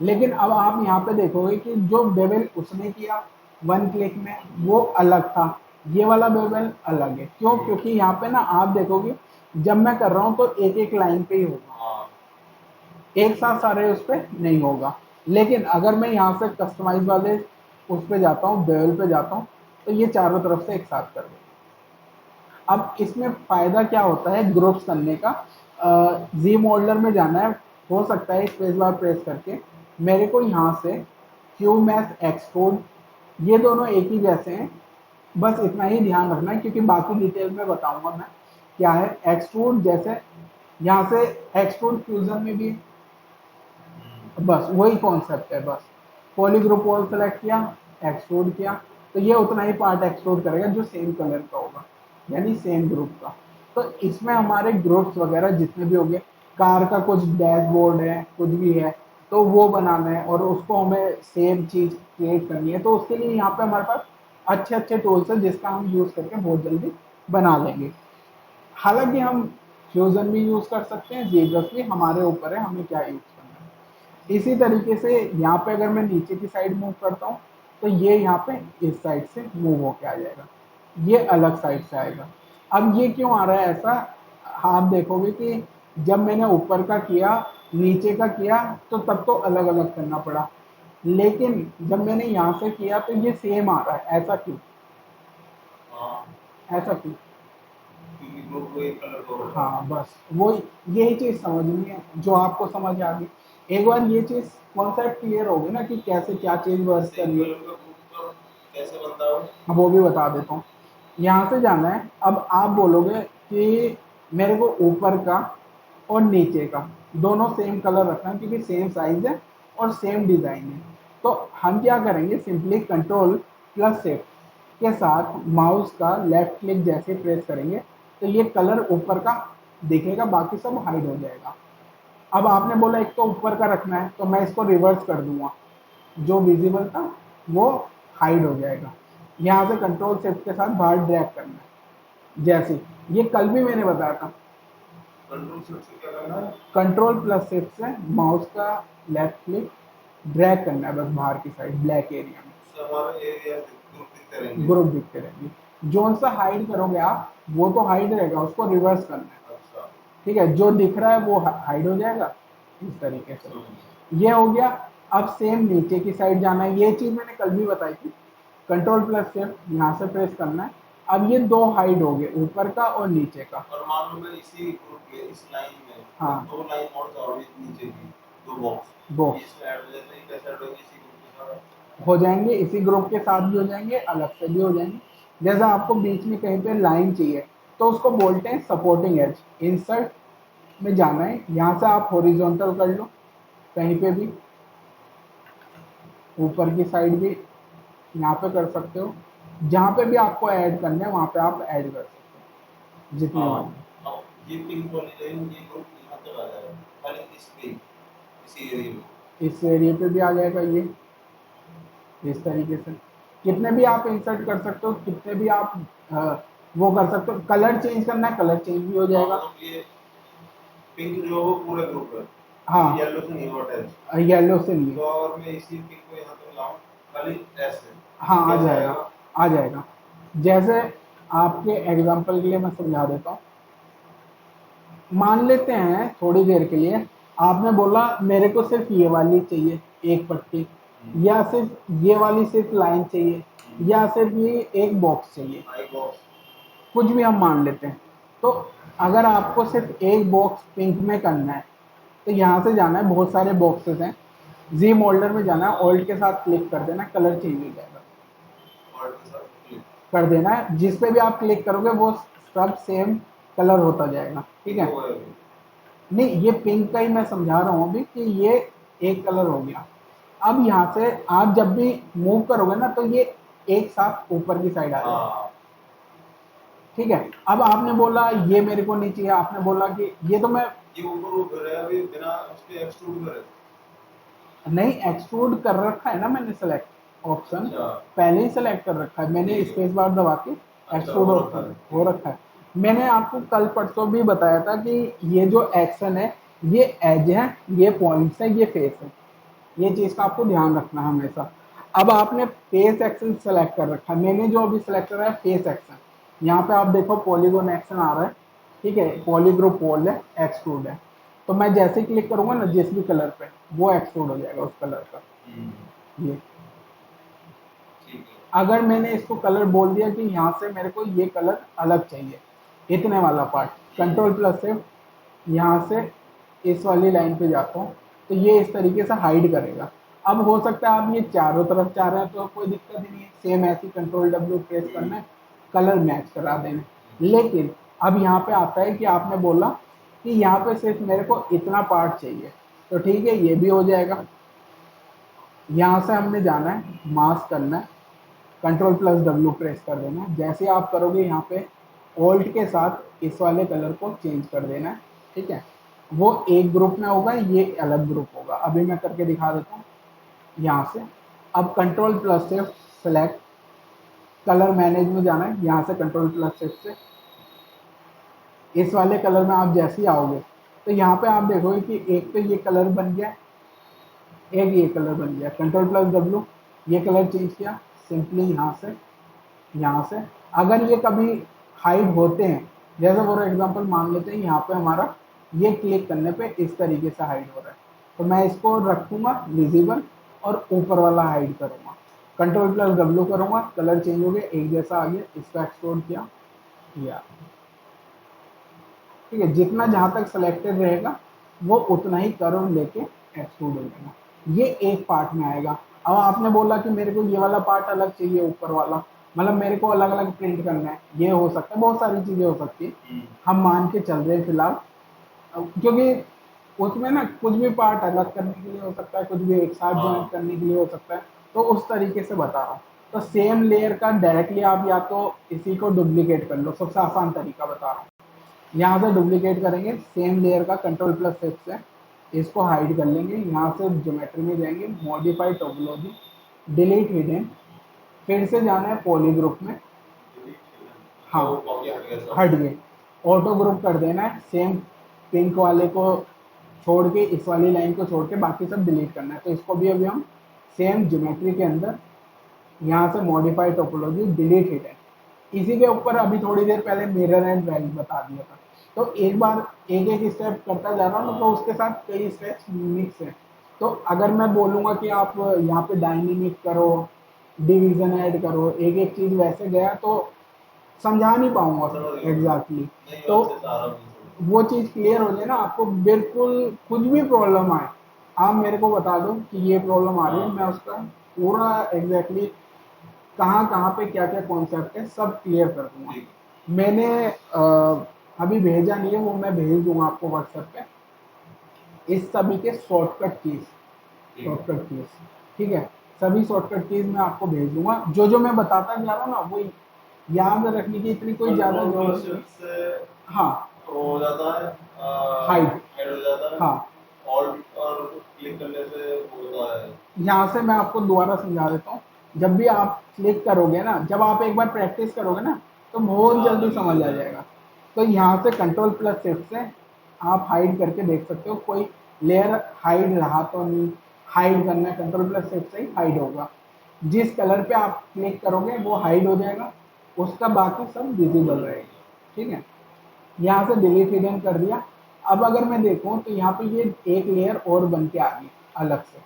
लेकिन अब आप यहाँ पे देखोगे कि जो बेवल उसने किया वन क्लिक में वो अलग था, ये वाला बेवल अलग है। क्यों? क्योंकि यहाँ पे ना आप देखोगे जब मैं कर रहा हूँ तो एक एक लाइन पे ही होगा, एक साथ सारे उस पर नहीं होगा। लेकिन अगर मैं यहाँ से कस्टमाइज वाले उस पे जाता हूँ, बेवल पे जाता हूँ, तो ये चारों तरफ से एक साथ कर देगा। अब इसमें फ़ायदा क्या होता है ग्रुप्स करने का? जी मॉडलर में जाना है, हो सकता है स्पेस बार प्रेस करके मेरे को यहाँ से क्यू मैथ एक्सट्रूड, ये दोनों एक ही जैसे हैं, बस इतना ही ध्यान रखना है, क्योंकि बाकी डिटेल में बताऊंगा मैं क्या है। एक्सट्रूड जैसे यहाँ से एक्सट्रूड फ्यूजन में भी बस वही कॉन्सेप्ट है, बस पॉलीग्रुप वॉल सेलेक्ट किया, एक्सट्रूड किया, तो ये उतना ही पार्ट एक्सट्रूड करेगा जो सेम कलर का होगा, यानी सेम ग्रुप का। तो इसमें हमारे ग्रुप्स वगैरह जितने भी होंगे, कार का कुछ डैशबोर्ड है, कुछ भी है, तो वो बनाना है और उसको हमें सेम चीज़ क्रिएट करनी है, तो उसके लिए यहाँ पे हमारे पास अच्छे अच्छे टूल्स हैं जिसका हम यूज़ करके बहुत जल्दी बना लेंगे। हालांकि हम फ्यूजन भी यूज़ कर सकते हैं, जीब्रस भी, हमारे ऊपर है हमें क्या यूज़ करना है। इसी तरीके से यहाँ पे अगर मैं नीचे की साइड मूव करता हूँ तो ये यहाँ पे इस साइड से मूव होके आ जाएगा, ये अलग साइड से आएगा। अब ये क्यों आ रहा है ऐसा? आप देखोगे कि जब मैंने ऊपर का किया, नीचे का किया, तो तब तो अलग अलग करना पड़ा, लेकिन जब मैंने यहाँ से किया तो ये सेम आ रहा है। ऐसा क्यों? ऐसा क्यों? हाँ, बस वो यही चीज़ समझनी है जो आपको समझ आ गई। एक बार ये चीज़ कॉन्सेप्ट क्लियर होगी ना कि कैसे क्या चीज़ वर्क कर रही है, कैसे बनता है हाँ, वो भी बता देता हूँ। यहाँ से जाना है, अब आप बोलोगे कि मेरे को ऊपर का और नीचे का दोनों सेम कलर रखना है क्योंकि सेम साइज है और सेम डिज़ाइन है। तो हम क्या करेंगे, सिंपली कंट्रोल प्लस शिफ्ट के साथ माउस का लेफ्ट क्लिक जैसे प्रेस करेंगे तो ये कलर ऊपर का दिखेगा, बाकी सब हाइड हो जाएगा। अब आपने बोला एक तो ऊपर का रखना है, तो मैं इसको रिवर्स कर दूंगा, जो विजिबल था वो हाइड हो जाएगा। यहाँ से कंट्रोल शिफ्ट के साथ बाहर ड्रैग करना है, जैसे ये कल भी मैंने बताया था। कंट्रोल शिफ्ट से क्या करना है? कंट्रोल प्लस शिफ्ट से माउस का लेफ्ट क्लिक ड्रैग करना है बस बाहर की साइड ब्लैक एरिया में, हमारा एरिया ग्रुप दिखते रहेंगे। जोन सा हाइड करोगे आप वो तो हाइड रहेगा, उसको रिवर्स करना है। अच्छा, ठीक है, जो दिख रहा है वो हाइड हो जाएगा इस तरीके से। ये हो गया। अब सेम नीचे की साइड जाना है, ये चीज़ मैंने कल भी बताई थी। कंट्रोल प्लस शिफ्ट यहाँ से प्रेस करना है। अब ये दो हाइड हो गए, ऊपर का और नीचे का। और मान लो मैं इसी ग्रुप के इस लाइन में, हाँ, दो लाइन और नीचे की दो बॉक्स इसमें ऐड हो जाते हैं, कैसे ऐड होंगे? इसी ग्रुप के साथ हो जाएंगे, इसी ग्रुप के साथ भी हो जाएंगे, अलग से भी हो जाएंगे। जैसा आपको बीच में कहीं पे लाइन चाहिए तो उसको बोलते हैं सपोर्टिंग एज। इंसर्ट में जाना है, यहाँ से आप हॉरिजॉन्टल कर लो कहीं पे भी, ऊपर की साइड भी यहाँ पे कर सकते हो, जहाँ पे भी आपको ऐड करना है वहाँ पे आप ऐड कर सकते हो जितने वाले। ये पिंक वाली लाइन ये ग्रुप यहाँ तक आ जाएगा, खाली इसी एरिया में, इस एरिया पे भी आ जाएगा ये इस तरीके से। कितने भी आप इंसर्ट कर सकते हो, कितने भी आप वो कर सकते हो। कलर चेंज करना है, कलर चेंज भी हो जाएगा। ये पिंक जो हो पूरे ग्रुप है, हाँ, येलो से नहीं होता है, येलो से नहीं। तो और मैं इसी पिंक को यहाँ पे लाऊं खाली ऐसे, हाँ, आ जाएगा, आ जाएगा। जैसे आपके एग्जांपल के लिए मैं समझा देता हूँ। मान लेते हैं थोड़ी देर के लिए आपने बोला मेरे को सिर्फ ये वाली चाहिए एक पट्टी, या सिर्फ ये वाली सिर्फ लाइन चाहिए, या सिर्फ ये एक बॉक्स चाहिए, कुछ भी हम मान लेते हैं। तो अगर आपको सिर्फ एक बॉक्स पिंक में करना है तो यहाँ से जाना है, बहुत सारे बॉक्सेस हैं, जी मोल्डर में जाना है, ऑल्ट के साथ क्लिक कर देना, कलर चेंज हो जाएगा, ऑल्ट के साथ क्लिक कर देना है। जिस पे भी आप क्लिक करोगे वो सब सेम कलर होता जाएगा, ठीक है। नहीं, ये पिंक का ही मैं समझा रहा हूँ अभी कि ये एक कलर हो गया। अब यहाँ से आप जब भी मूव करोगे ना तो ये एक साथ ऊपर की साइड आ जाएगा, ठीक है। अब आपने बोला ये मेरे को नहीं चाहिए, आपने बोला कि ये तो मैं ये ऊपर उधर है अभी बिना उसके एक्सट्रूड करे। नहीं, एक्सट्रूड कर रखा है ना मैंने, सेलेक्ट ऑप्शन अच्छा। पहले ही सेलेक्ट कर रखा है मैंने, ठीक है। स्पेस बार दबा के अच्छा, एक्सट्रूड हो रखा ऑप्शन है, हो ठीक है। रखा है। मैंने आपको कल परसों भी बताया था कि ये जो एक्शन है, ये एज है, ये पॉइंट्स है, ये फेस है, ये चीज़ का आपको ध्यान रखना है हमेशा। अब आपने फेस एक्शन सेलेक्ट कर रखा है, मैंने जो अभी सेलेक्ट करा है फेस एक्शन। यहाँ पे आप देखो पॉलीगोन एक्शन आ रहा है, ठीक है, पॉलीग्रुप पोल है, एक्सट्रूड है। तो मैं जैसे क्लिक करूंगा ना जिस भी कलर पे, वो एक्सट्रूड हो जाएगा उस कलर का। ये ठीक है। अगर मैंने इसको कलर बोल दिया कि यहाँ से मेरे को ये कलर अलग चाहिए, इतने वाला पार्ट, कंट्रोल प्लस से यहाँ से इस वाली लाइन पे जाता हूँ, तो ये इस तरीके से हाइड करेगा। अब हो सकता है आप ये चारों तरफ चाह रहे हैं तो कोई दिक्कत ही नहीं है, सेम ऐसी कंट्रोल डब्ल्यू प्रेस करना है, कलर मैच करा देना। लेकिन अब यहाँ पे आता है कि आपने बोला कि यहाँ पे सिर्फ मेरे को इतना पार्ट चाहिए, तो ठीक है, ये भी हो जाएगा। यहाँ से हमने जाना है, मास्क करना है, कंट्रोल प्लस डब्ल्यू प्रेस कर देना है। जैसे आप करोगे यहाँ पे ओल्ट के साथ इस वाले कलर को चेंज कर देना है, ठीक है। वो एक ग्रुप में होगा, ये अलग ग्रुप होगा। अभी मैं करके दिखा देता हूँ यहाँ से। अब कंट्रोल प्लस से सेलेक्ट, कलर मैनेज में जाना है, यहाँ से कंट्रोल प्लस से इस वाले कलर में आप जैसे ही आओगे तो यहाँ पे आप देखोगे कि एक तो ये कलर बन गया, एक ये कलर बन गया। कंट्रोल प्लस डब्ल्यू, ये कलर चेंज किया सिंपली यहाँ से। अगर ये कभी हाइड होते हैं, जैसे फॉर एग्जांपल मान लेते हैं यहाँ पे हमारा ये क्लिक करने पे इस तरीके से हाइड हो रहा है, तो मैं इसको रखूँगा विजिबल और ऊपर वाला हाइड करूँगा। कंट्रोल प्लस डब्ल्यू करूँगा, कलर चेंज हो गया, एक जैसा आ गया, इसका एक्सपोर्ट किया, या ठीक है। जितना जहाँ तक सिलेक्टेड रहेगा वो उतना ही कर्व लेके एक्सट्रूड हो जाएगा, ये एक पार्ट में आएगा। अब आपने बोला कि मेरे को ये वाला पार्ट अलग चाहिए, ऊपर वाला, मतलब मेरे को अलग अलग प्रिंट करना है, ये हो सकता है, बहुत सारी चीज़ें हो सकती है। हम मान के चल रहे हैं फिलहाल, क्योंकि उसमें ना कुछ भी पार्ट अलग करने के लिए हो सकता है, कुछ भी एक साथ ज्वाइन करने के लिए हो सकता है, तो उस तरीके से बता रहा हूँ। तो सेम लेयर का डायरेक्टली आप या तो इसी को डुप्लीकेट कर लो, सबसे आसान तरीका बता रहा हूँ। यहाँ से डुप्लीकेट करेंगे सेम लेयर का, कंट्रोल प्लस शिफ्ट से इसको हाइड कर लेंगे। यहाँ से ज्योमेट्री में जाएंगे, मॉडिफाई टोपोलॉजी, डिलीट हिडन, फिर से जाना है पॉली ग्रुप में, हाँ हट गए, ऑटो ग्रुप कर देना है, सेम पिंक वाले को छोड़ के, इस वाली लाइन को छोड़ के बाकी सब डिलीट करना है। तो इसको भी अभी हम सेम ज्योमेट्री के अंदर यहाँ से मॉडिफाई टोपोलॉजी, डिलीट हिडन, इसी के ऊपर अभी थोड़ी देर पहले मिरर एंड वेल्ड बता दिया था। तो एक बार एक एक स्टेप करता जा रहा हूँ, तो उसके साथ कई स्टेप्स मिक्स है। तो अगर मैं बोलूँगा कि आप यहाँ पे डायनेमिक करो, डिवीजन ऐड करो, एक एक चीज़ वैसे गया तो समझा नहीं पाऊंगा एग्जैक्टली। तो वो चीज़ क्लियर हो जाए ना आपको, बिल्कुल कुछ भी प्रॉब्लम आए आप मेरे को बता दो कि ये प्रॉब्लम आ रही है, मैं उसका पूरा एग्जैक्टली कहाँ कहाँ पे क्या क्या कॉन्सेप्ट है सब क्लियर कर दूंगा। मैंने अभी भेजा नहीं है, वो मैं भेज दूंगा आपको व्हाट्सएप पे, इस सभी के शॉर्टकट कीज, ठीक है। सभी शॉर्टकट कीज मैं आपको भेज दूंगा, जो जो मैं बताता जा रहा हूँ ना वो याद रखने की इतनी कोई ज़्यादा जरूरत नहीं। हाँ हो जाता है, हाइड हाइड हो जाता है। हाँ, ऑल्ट और क्लिक करने से होता है। यहाँ से मैं आपको दोबारा समझा देता हूँ। जब भी आप क्लिक करोगे ना, जब आप एक बार प्रैक्टिस करोगे ना तो बहुत जल्दी समझ आ जाएगा। तो यहाँ से कंट्रोल प्लस शिफ्ट से आप हाइड करके देख सकते हो कोई लेयर हाइड रहा तो नहीं। हाइड करना है, कंट्रोल प्लस शिफ्ट से ही हाइड होगा, जिस कलर पे आप क्लिक करोगे वो हाइड हो जाएगा, उसका बाकी सब विजिबल रहेगा, ठीक है। यहाँ से डिलीट हिडन कर दिया। अब अगर मैं देखूँ तो यहाँ पे ये एक लेयर और बन के आ गई अलग से।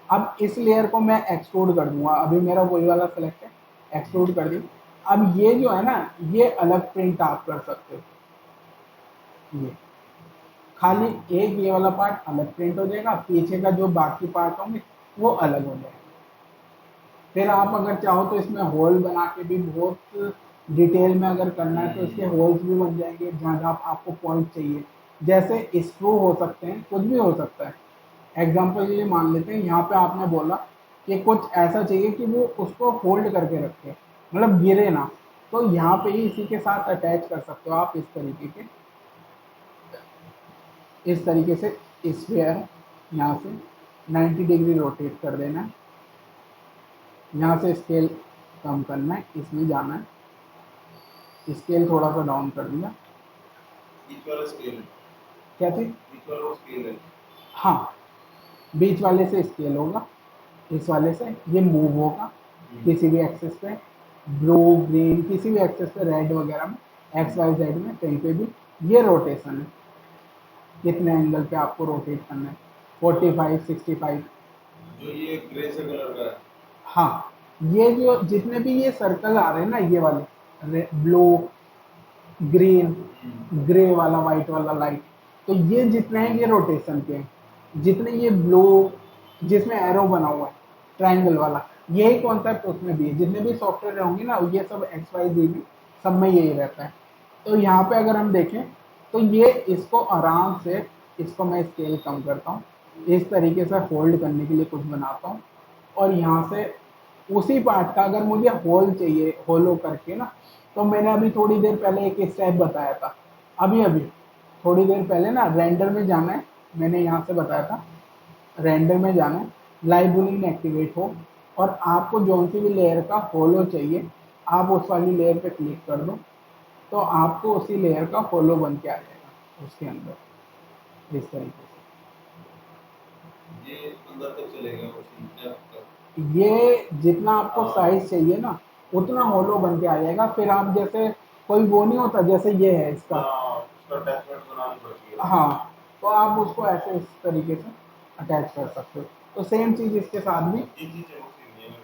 अब इस लेयर को मैं एक्सट्रूड कर दूंगा, अभी मेरा वही वाला सेलेक्ट है, एक्सट्रूड कर दी। अब ये जो है ना, ये अलग प्रिंट आप कर सकते हो, ये खाली एक ये वाला पार्ट अलग प्रिंट हो जाएगा, पीछे का जो बाकी पार्ट होंगे वो अलग हो जाएगा। फिर आप अगर चाहो तो इसमें होल बना के भी बहुत डिटेल में अगर करना है तो इसके होल्स भी बन जाएंगे जहाँ जहाँ आपको पॉइंट चाहिए, जैसे स्क्रू हो सकते हैं, कुछ भी हो सकता है। एग्जाम्पल के लिए मान लेते हैं, यहाँ पे आपने बोला कि कुछ ऐसा चाहिए कि वो उसको होल्ड करके रखे, मतलब गिरे ना, तो यहाँ पे ही इसी के साथ अटैच कर सकते हो आप इस तरीके से स्फीयर यहाँ से 90 डिग्री रोटेट कर देना है, यहाँ से स्केल कम करना है, इसमें जाना है, स्केल थोड़ा सा डाउन कर दिया। बीच वाला स्केल है, क्या चीज? बीच वाला वो स्केल है। हाँ, बीच वाले से स्केल होगा, इस वाले से ये मूव होगा किसी भी एक्सेस पे, ब्लू ग्रीन किसी भी एक्सेस पे, रेड वगैरह में, एक्स वाई जेड में कहीं पे भी। ये रोटेशन है, कितने एंगल पे आपको रोटेट करना है, 45 65। जो ये ग्रे से कलर का है। हाँ, ये जो जितने भी ये सर्कल आ रहे हैं ना, ये वाले ब्लू ग्रीन ग्रे वाला वाइट वाला लाइट, तो ये जितने हैं ये रोटेशन के हैं। जितने ये ब्लू जिसमें एरो बना हुआ है ट्रायंगल वाला, यही कॉन्सेप्ट उसमें भी है। जितने भी सॉफ्टवेयर होंगे ना, ये सब एक्स वाई जी भी सब में यही रहता है। तो यहाँ पे अगर हम देखें तो ये इसको आराम से, इसको मैं स्केल कम करता हूँ, इस तरीके से होल्ड करने के लिए कुछ बनाता हूँ, और यहाँ से उसी पार्ट का अगर मुझे होल चाहिए, होलो करके ना, तो मैंने अभी थोड़ी देर पहले एक स्टेप बताया था, अभी अभी थोड़ी देर पहले ना, रेंडर में जाना है, मैंने यहाँ से बताया था, रेंडर में जाना है, लाइव बूलिंग एक्टिवेट हो, और आपको जौन सी भी लेयर का होलो चाहिए, आप उस वाली लेयर पे क्लिक कर दो, तो आपको उसी लेयर का होलो बन के आ जाएगा उसके अंदर, इस तरीके ये अंदर तक चलेगा मशीन डेप्थ तक। से। ये जितना आपको हाँ। साइज चाहिए ना, उतना होलो बन के आ जाएगा। फिर आप जैसे, कोई वो नहीं होता जैसे ये है इसका, हाँ, उसका अटैचमेंट बनानी पड़ती है। हाँ, तो आप उसको ऐसे इस तरीके से अटैच कर सकते हो। तो सेम चीज़ इसके साथ भी। ये चीज़ जरूर सीखनी है मेरे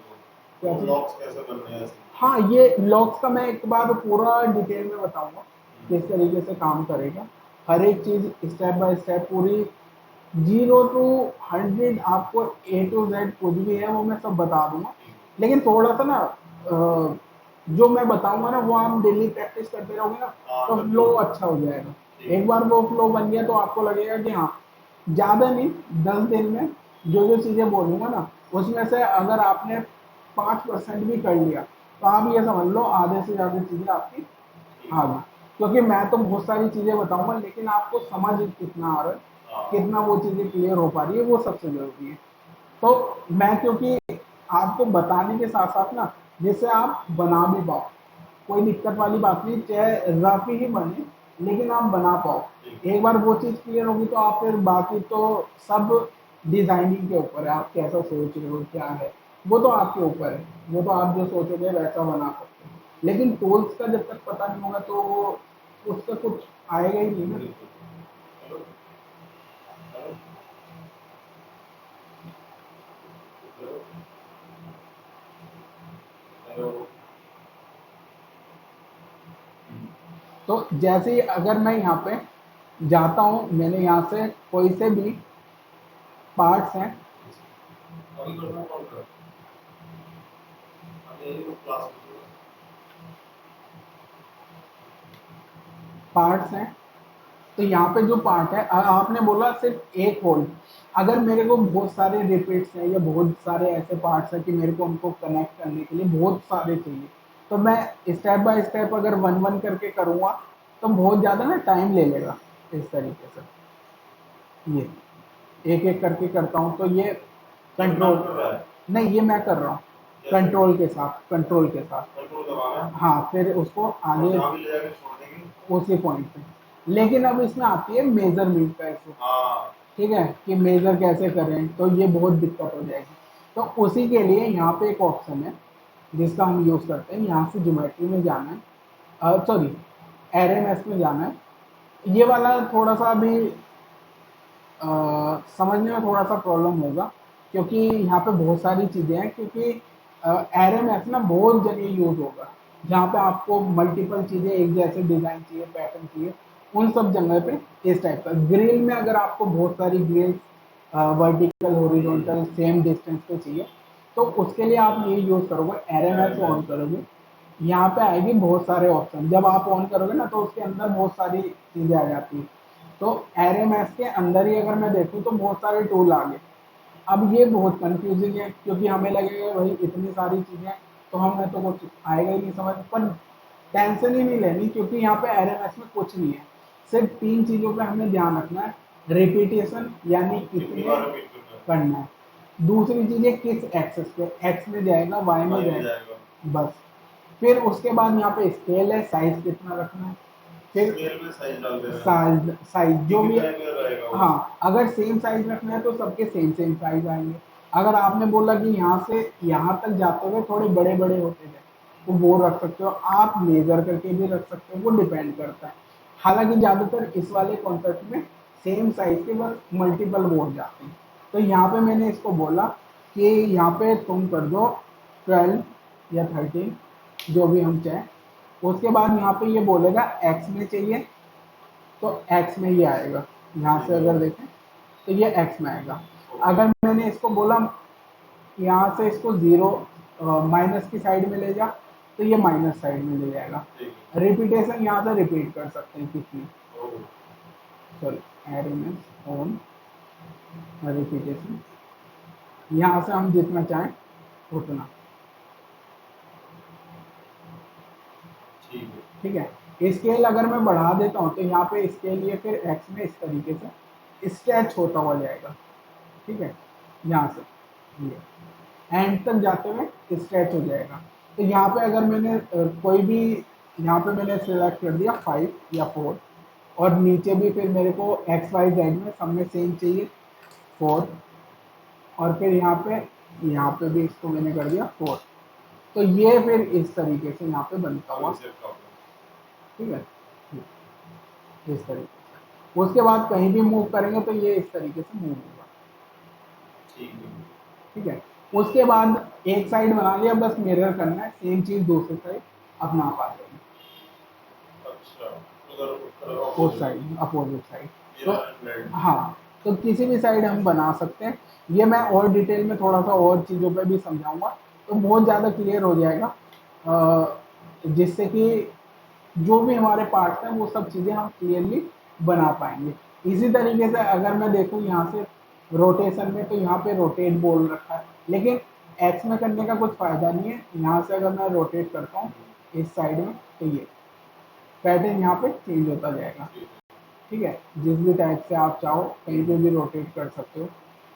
क्या को, वो चीज़? लॉक्स कैसे बनने हैं ऐसे। हाँ, ये लॉक्स का मैं एक बार पूरा डिटेल में बताऊंगा किस तरीके से काम करेगा। हर एक चीज़ स्टेप बाय स्टेप पूरी 0 to 100 आपको A to Z कुछ भी है वो मैं सब बता दूंगा। लेकिन थोड़ा सा ना जो मैं बताऊंगा ना, वो आप डेली प्रैक्टिस करते रहोगे ना, हाँ, तो तब फ्लो अच्छा हो जाएगा। ठीक। एक बार वो फ्लो बन गया तो आपको लगेगा कि हाँ, ज़्यादा नहीं, 10 दिन में जो जो चीज़ें बोलूँगा ना, उसमें से अगर आपने 5% भी कर लिया, तो आप ये समझ लो आधे से ज़्यादा चीज़ें आपकी आ गई। क्योंकि मैं तो बहुत सारी चीज़ें बताऊंगा, लेकिन आपको समझ कितना आ रहा है, हाँ। कितना वो चीज़ें क्लियर हो पा रही है, वो सबसे ज़रूरी है। तो मैं, क्योंकि आपको बताने के साथ साथ ना, जिससे आप बना भी पाओ, कोई दिक्कत वाली बात नहीं, चाहे रफ ही बने, लेकिन आप बना पाओ। एक बार वो चीज़ क्लियर होगी तो आप फिर बाकी तो सब डिज़ाइनिंग के ऊपर है, आप कैसा सोच रहे हो क्या है, वो तो आपके ऊपर है, वो तो आप जो सोचोगे वैसा बना सकते हो। लेकिन टूल्स का जब तक पता नहीं होगा तो उसका कुछ आएगा ही नहीं ना। Hello, hello, hello, hello. तो जैसे ही अगर मैं यहाँ पे जाता हूँ, मैंने यहाँ से कोई से भी पार्ट्स हैं, अभी करना कॉल कर। अभी यही तो क्लास में पार्ट्स हैं, तो यहाँ पे जो पार्ट है, आपने बोला सिर्फ एक होल, अगर मेरे को बहुत सारे रिपीट्स हैं या बहुत सारे ऐसे पार्ट्स हैं कि मेरे को उनको कनेक्ट करने के लिए बहुत सारे चाहिए, तो मैं स्टेप बाय स्टेप अगर वन वन करके करूँगा तो बहुत ज़्यादा ना टाइम ले लेगा। इस तरीके से ये एक एक करके करता हूँ तो ये ये कंट्रोल, काम कर रहा है। नहीं ये मैं कर रहा हूँ कंट्रोल के साथ, कंट्रोल के साथ। कंट्रोल दबाना है हाँ, फिर उसको और आगे जहाँ भी ले जाके छोड़ देंगे। उसी पॉइंट पे। लेकिन अब इसमें आती है मेजरमेंट का इशू, हाँ। ठीक है, कि मेजर कैसे करें, तो ये बहुत दिक्कत हो जाएगी। तो उसी के लिए यहाँ पे एक ऑप्शन है जिसका हम यूज़ करते हैं, यहाँ से ज्योमेट्री में जाना है, सॉरी RMS में जाना है। ये वाला थोड़ा सा अभी समझने में थोड़ा सा प्रॉब्लम होगा, क्योंकि यहाँ पे बहुत सारी चीज़ें हैं, क्योंकि RMS ना बहुत जगह यूज़ होगा, जहाँ पे आपको मल्टीपल चीज़ें एक जैसे डिज़ाइन चाहिए, पैटर्न चाहिए, उन सब जगह पे इस टाइप का। ग्रिल में अगर आपको बहुत सारी grills vertical horizontal same distance पे चाहिए, तो उसके लिए आप ये यूज़ करोगे, RMS ऑन करोगे, यहाँ पे आएगी बहुत सारे ऑप्शन। जब आप ऑन करोगे ना तो उसके अंदर बहुत सारी चीज़ें आ जाती हैं। तो एरे मैथ के अंदर ही अगर मैं देखूँ तो बहुत सारे टूल आ गए। अब ये बहुत कंफ्यूजिंग है क्योंकि हमें लगेगा भाई इतनी सारी चीज़ें तो हमें तो कुछ आएगा ही नहीं समझ, पर टेंशन ही नहीं लेनी क्योंकि यहाँ पे एरएमएस में कुछ नहीं है। सिर्फ 3 चीज़ों पे हमें ध्यान रखना है। रिपीटेशन यानी कितनी कितने बार रिपीट करना है? करना है। दूसरी चीज़ है किस एक्सेस पे, एक्स में जाएगा, वाई में वाई में जाएगा, जाएगा। बस। फिर उसके बाद यहाँ पे स्केल है, साइज कितना रखना है। फिर स्केल में साइज डाल देना है। साइज साइज जो भी कितने है। में रहेगा वो? हाँ, अगर सेम साइज रखना है तो सबके सेम सेम साइज आएंगे। अगर आपने बोला कि यहाँ से यहाँ तक जाते हुए थोड़े बड़े बड़े होते जाए तो वो रख सकते हो, आप मेजर करके भी रख सकते हो, वो डिपेंड करता है। हालांकि ज़्यादातर इस वाले कॉन्सेप्ट में सेम साइज के बस मल्टीपल वो हो जाते हैं। तो यहाँ पे मैंने इसको बोला कि यहाँ पे तुम कर दो 12 या 13, जो भी हम चाहें। उसके बाद यहाँ पे ये बोलेगा एक्स में चाहिए तो एक्स में ही आएगा। यहाँ ठीक से है। अगर देखें तो ये एक्स में आएगा। ओके। अगर मैंने इसको बोला यहाँ से इसको जीरो माइनस की साइड में ले जा तो ये माइनस साइड में ले जाएगा। ठीक रिपीटेशन यहाँ से रिपीट कर सकते हैं कितनी, है। ओके। सॉरी एरएमएस ऑन रिपीटेशन, यहाँ से हम जितना चाहें उतना। ठीक है। ठीक है, स्केल अगर मैं बढ़ा देता हूँ तो यहाँ पे स्केल ये फिर एक्स में इस तरीके से स्ट्रेच होता हुआ जाएगा। ठीक है, यहाँ से ये एंड तक जाते हुए स्ट्रेच हो जाएगा। तो यहाँ पे अगर मैंने कोई भी, यहाँ पे मैंने सिलेक्ट कर दिया 5 या 4, और नीचे भी फिर मेरे को एक्स वाई जेड में सब में सेम चाहिए 4, और फिर यहाँ पे भी इसको मैंने कर दिया 4। तो ये फिर इस तरीके से यहाँ पे बनता अभी हुआ। Set problem. ठीक है, इस तरीके से उसके बाद कहीं भी मूव करेंगे तो ये इस तरीके से मूव होगा। ठीक है। ठीक है, उसके बाद एक साइड बना लिया, बस मिरर करना है, सेम चीज दूसरी साइड अपना पा देंगे, अच्छा, उधर उधर उस ऑपोजिट। Side opposite side. तो मिरर एंड ब्लेंड। हाँ, तो किसी भी साइड हम बना सकते हैं। ये मैं और डिटेल में थोड़ा सा और चीज़ों पे भी समझाऊंगा तो बहुत ज़्यादा क्लियर हो जाएगा, जिससे कि जो भी हमारे पार्ट्स हैं वो सब चीज़ें हम क्लियरली बना पाएंगे। इसी तरीके से अगर मैं देखूँ यहाँ से रोटेशन में, तो यहाँ पे रोटेट बोल रखा है, लेकिन एक्स में करने का कुछ फ़ायदा नहीं है। यहाँ से अगर मैं रोटेट करता हूँ इस साइड में तो ये पैटर्न यहाँ पे चेंज होता जाएगा। ठीक है। ठीक है, जिस भी टाइप से आप चाहो कहीं पे भी रोटेट कर सकते हो।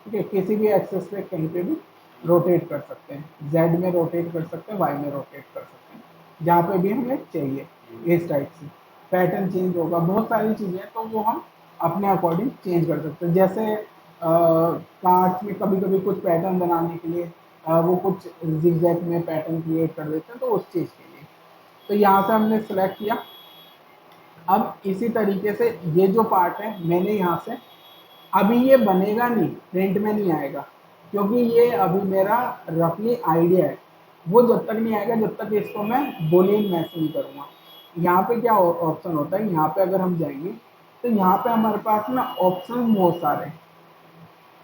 ठीक है, किसी भी एक्सेस पे कहीं पे भी रोटेट कर सकते हैं, जेड में रोटेट कर सकते हैं, वाई में रोटेट कर सकते हैं, जहाँ पे भी हमें चाहिए। इस टाइप से पैटर्न चेंज होगा, बहुत सारी चीज़ें तो वो हम अपने अकॉर्डिंग चेंज कर सकते हैं। जैसे कार्ड्स में कभी कभी कुछ पैटर्न बनाने के लिए वो कुछ जिगजैग में पैटर्न क्रिएट कर देते हैं, तो उस चीज़ के लिए। तो यहाँ से हमने सेलेक्ट किया। अब इसी तरीके से ये जो पार्ट है मैंने यहाँ से, अभी ये बनेगा नहीं, प्रिंट में नहीं आएगा, क्योंकि ये अभी मेरा रफली आइडिया है। वो जब तक नहीं आएगा जब तक इसको मैं बुलियन मैच नहीं करूँगा। यहाँ पे क्या ऑप्शन होता है, यहाँ पे अगर हम जाएंगे तो यहाँ पे हमारे पास ना ऑप्शन बहुत सारे हैं,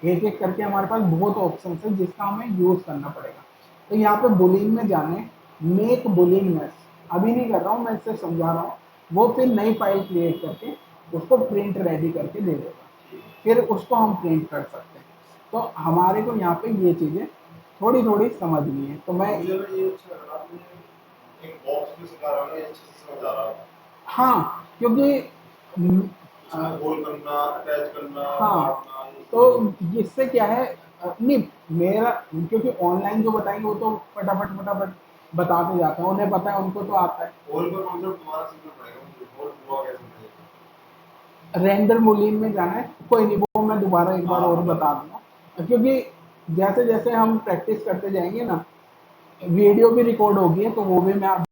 एक एक करके हमारे पास बहुत ऑप्शन है जिसका हमें यूज़ करना पड़ेगा। तो यहाँ पे बुलियन में जाने, मेक बुलियन मैच, अभी नहीं कर रहा हूँ, मैं इससे समझा रहा हूँ। वो फिर नई फाइल क्रिएट करके उसको प्रिंट रेडी करके दे देगा, फिर उसको हम प्रिंट कर सकते हैं। तो हमारे को यहाँ पे ये चीज़ें थोड़ी थोड़ी समझनी है। तो मैं, मुझे ना ये अच्छा लगा, आपने एक बॉक्स में सिखा रहा हूँ, ये अच्छे से समझ आ रहा है। हाँ, क्योंकि उसमें होल करना, अटैच करना, हाँ, काटना, ये तो सब। इससे क्या है, नहीं, मेरा, क्योंकि ऑनलाइन जो बताएंगे वो तो फटाफट फटाफट बताते जाते हैं, उन्हें पता है, उनको तो आता है। होल का कॉन्सेप्ट दोबारा सीखना पड़ेगा मुझे, होल हुआ कैसे मुझे। रेंडर मूलियन में जाना है, कोई नहीं, वो मैं दोबारा एक बार हाँ और बता बता दो। दूंगा, क्योंकि जैसे जैसे हम प्रैक्टिस करते जाएंगे ना, वीडियो भी रिकॉर्ड होगी है तो वो भी मैं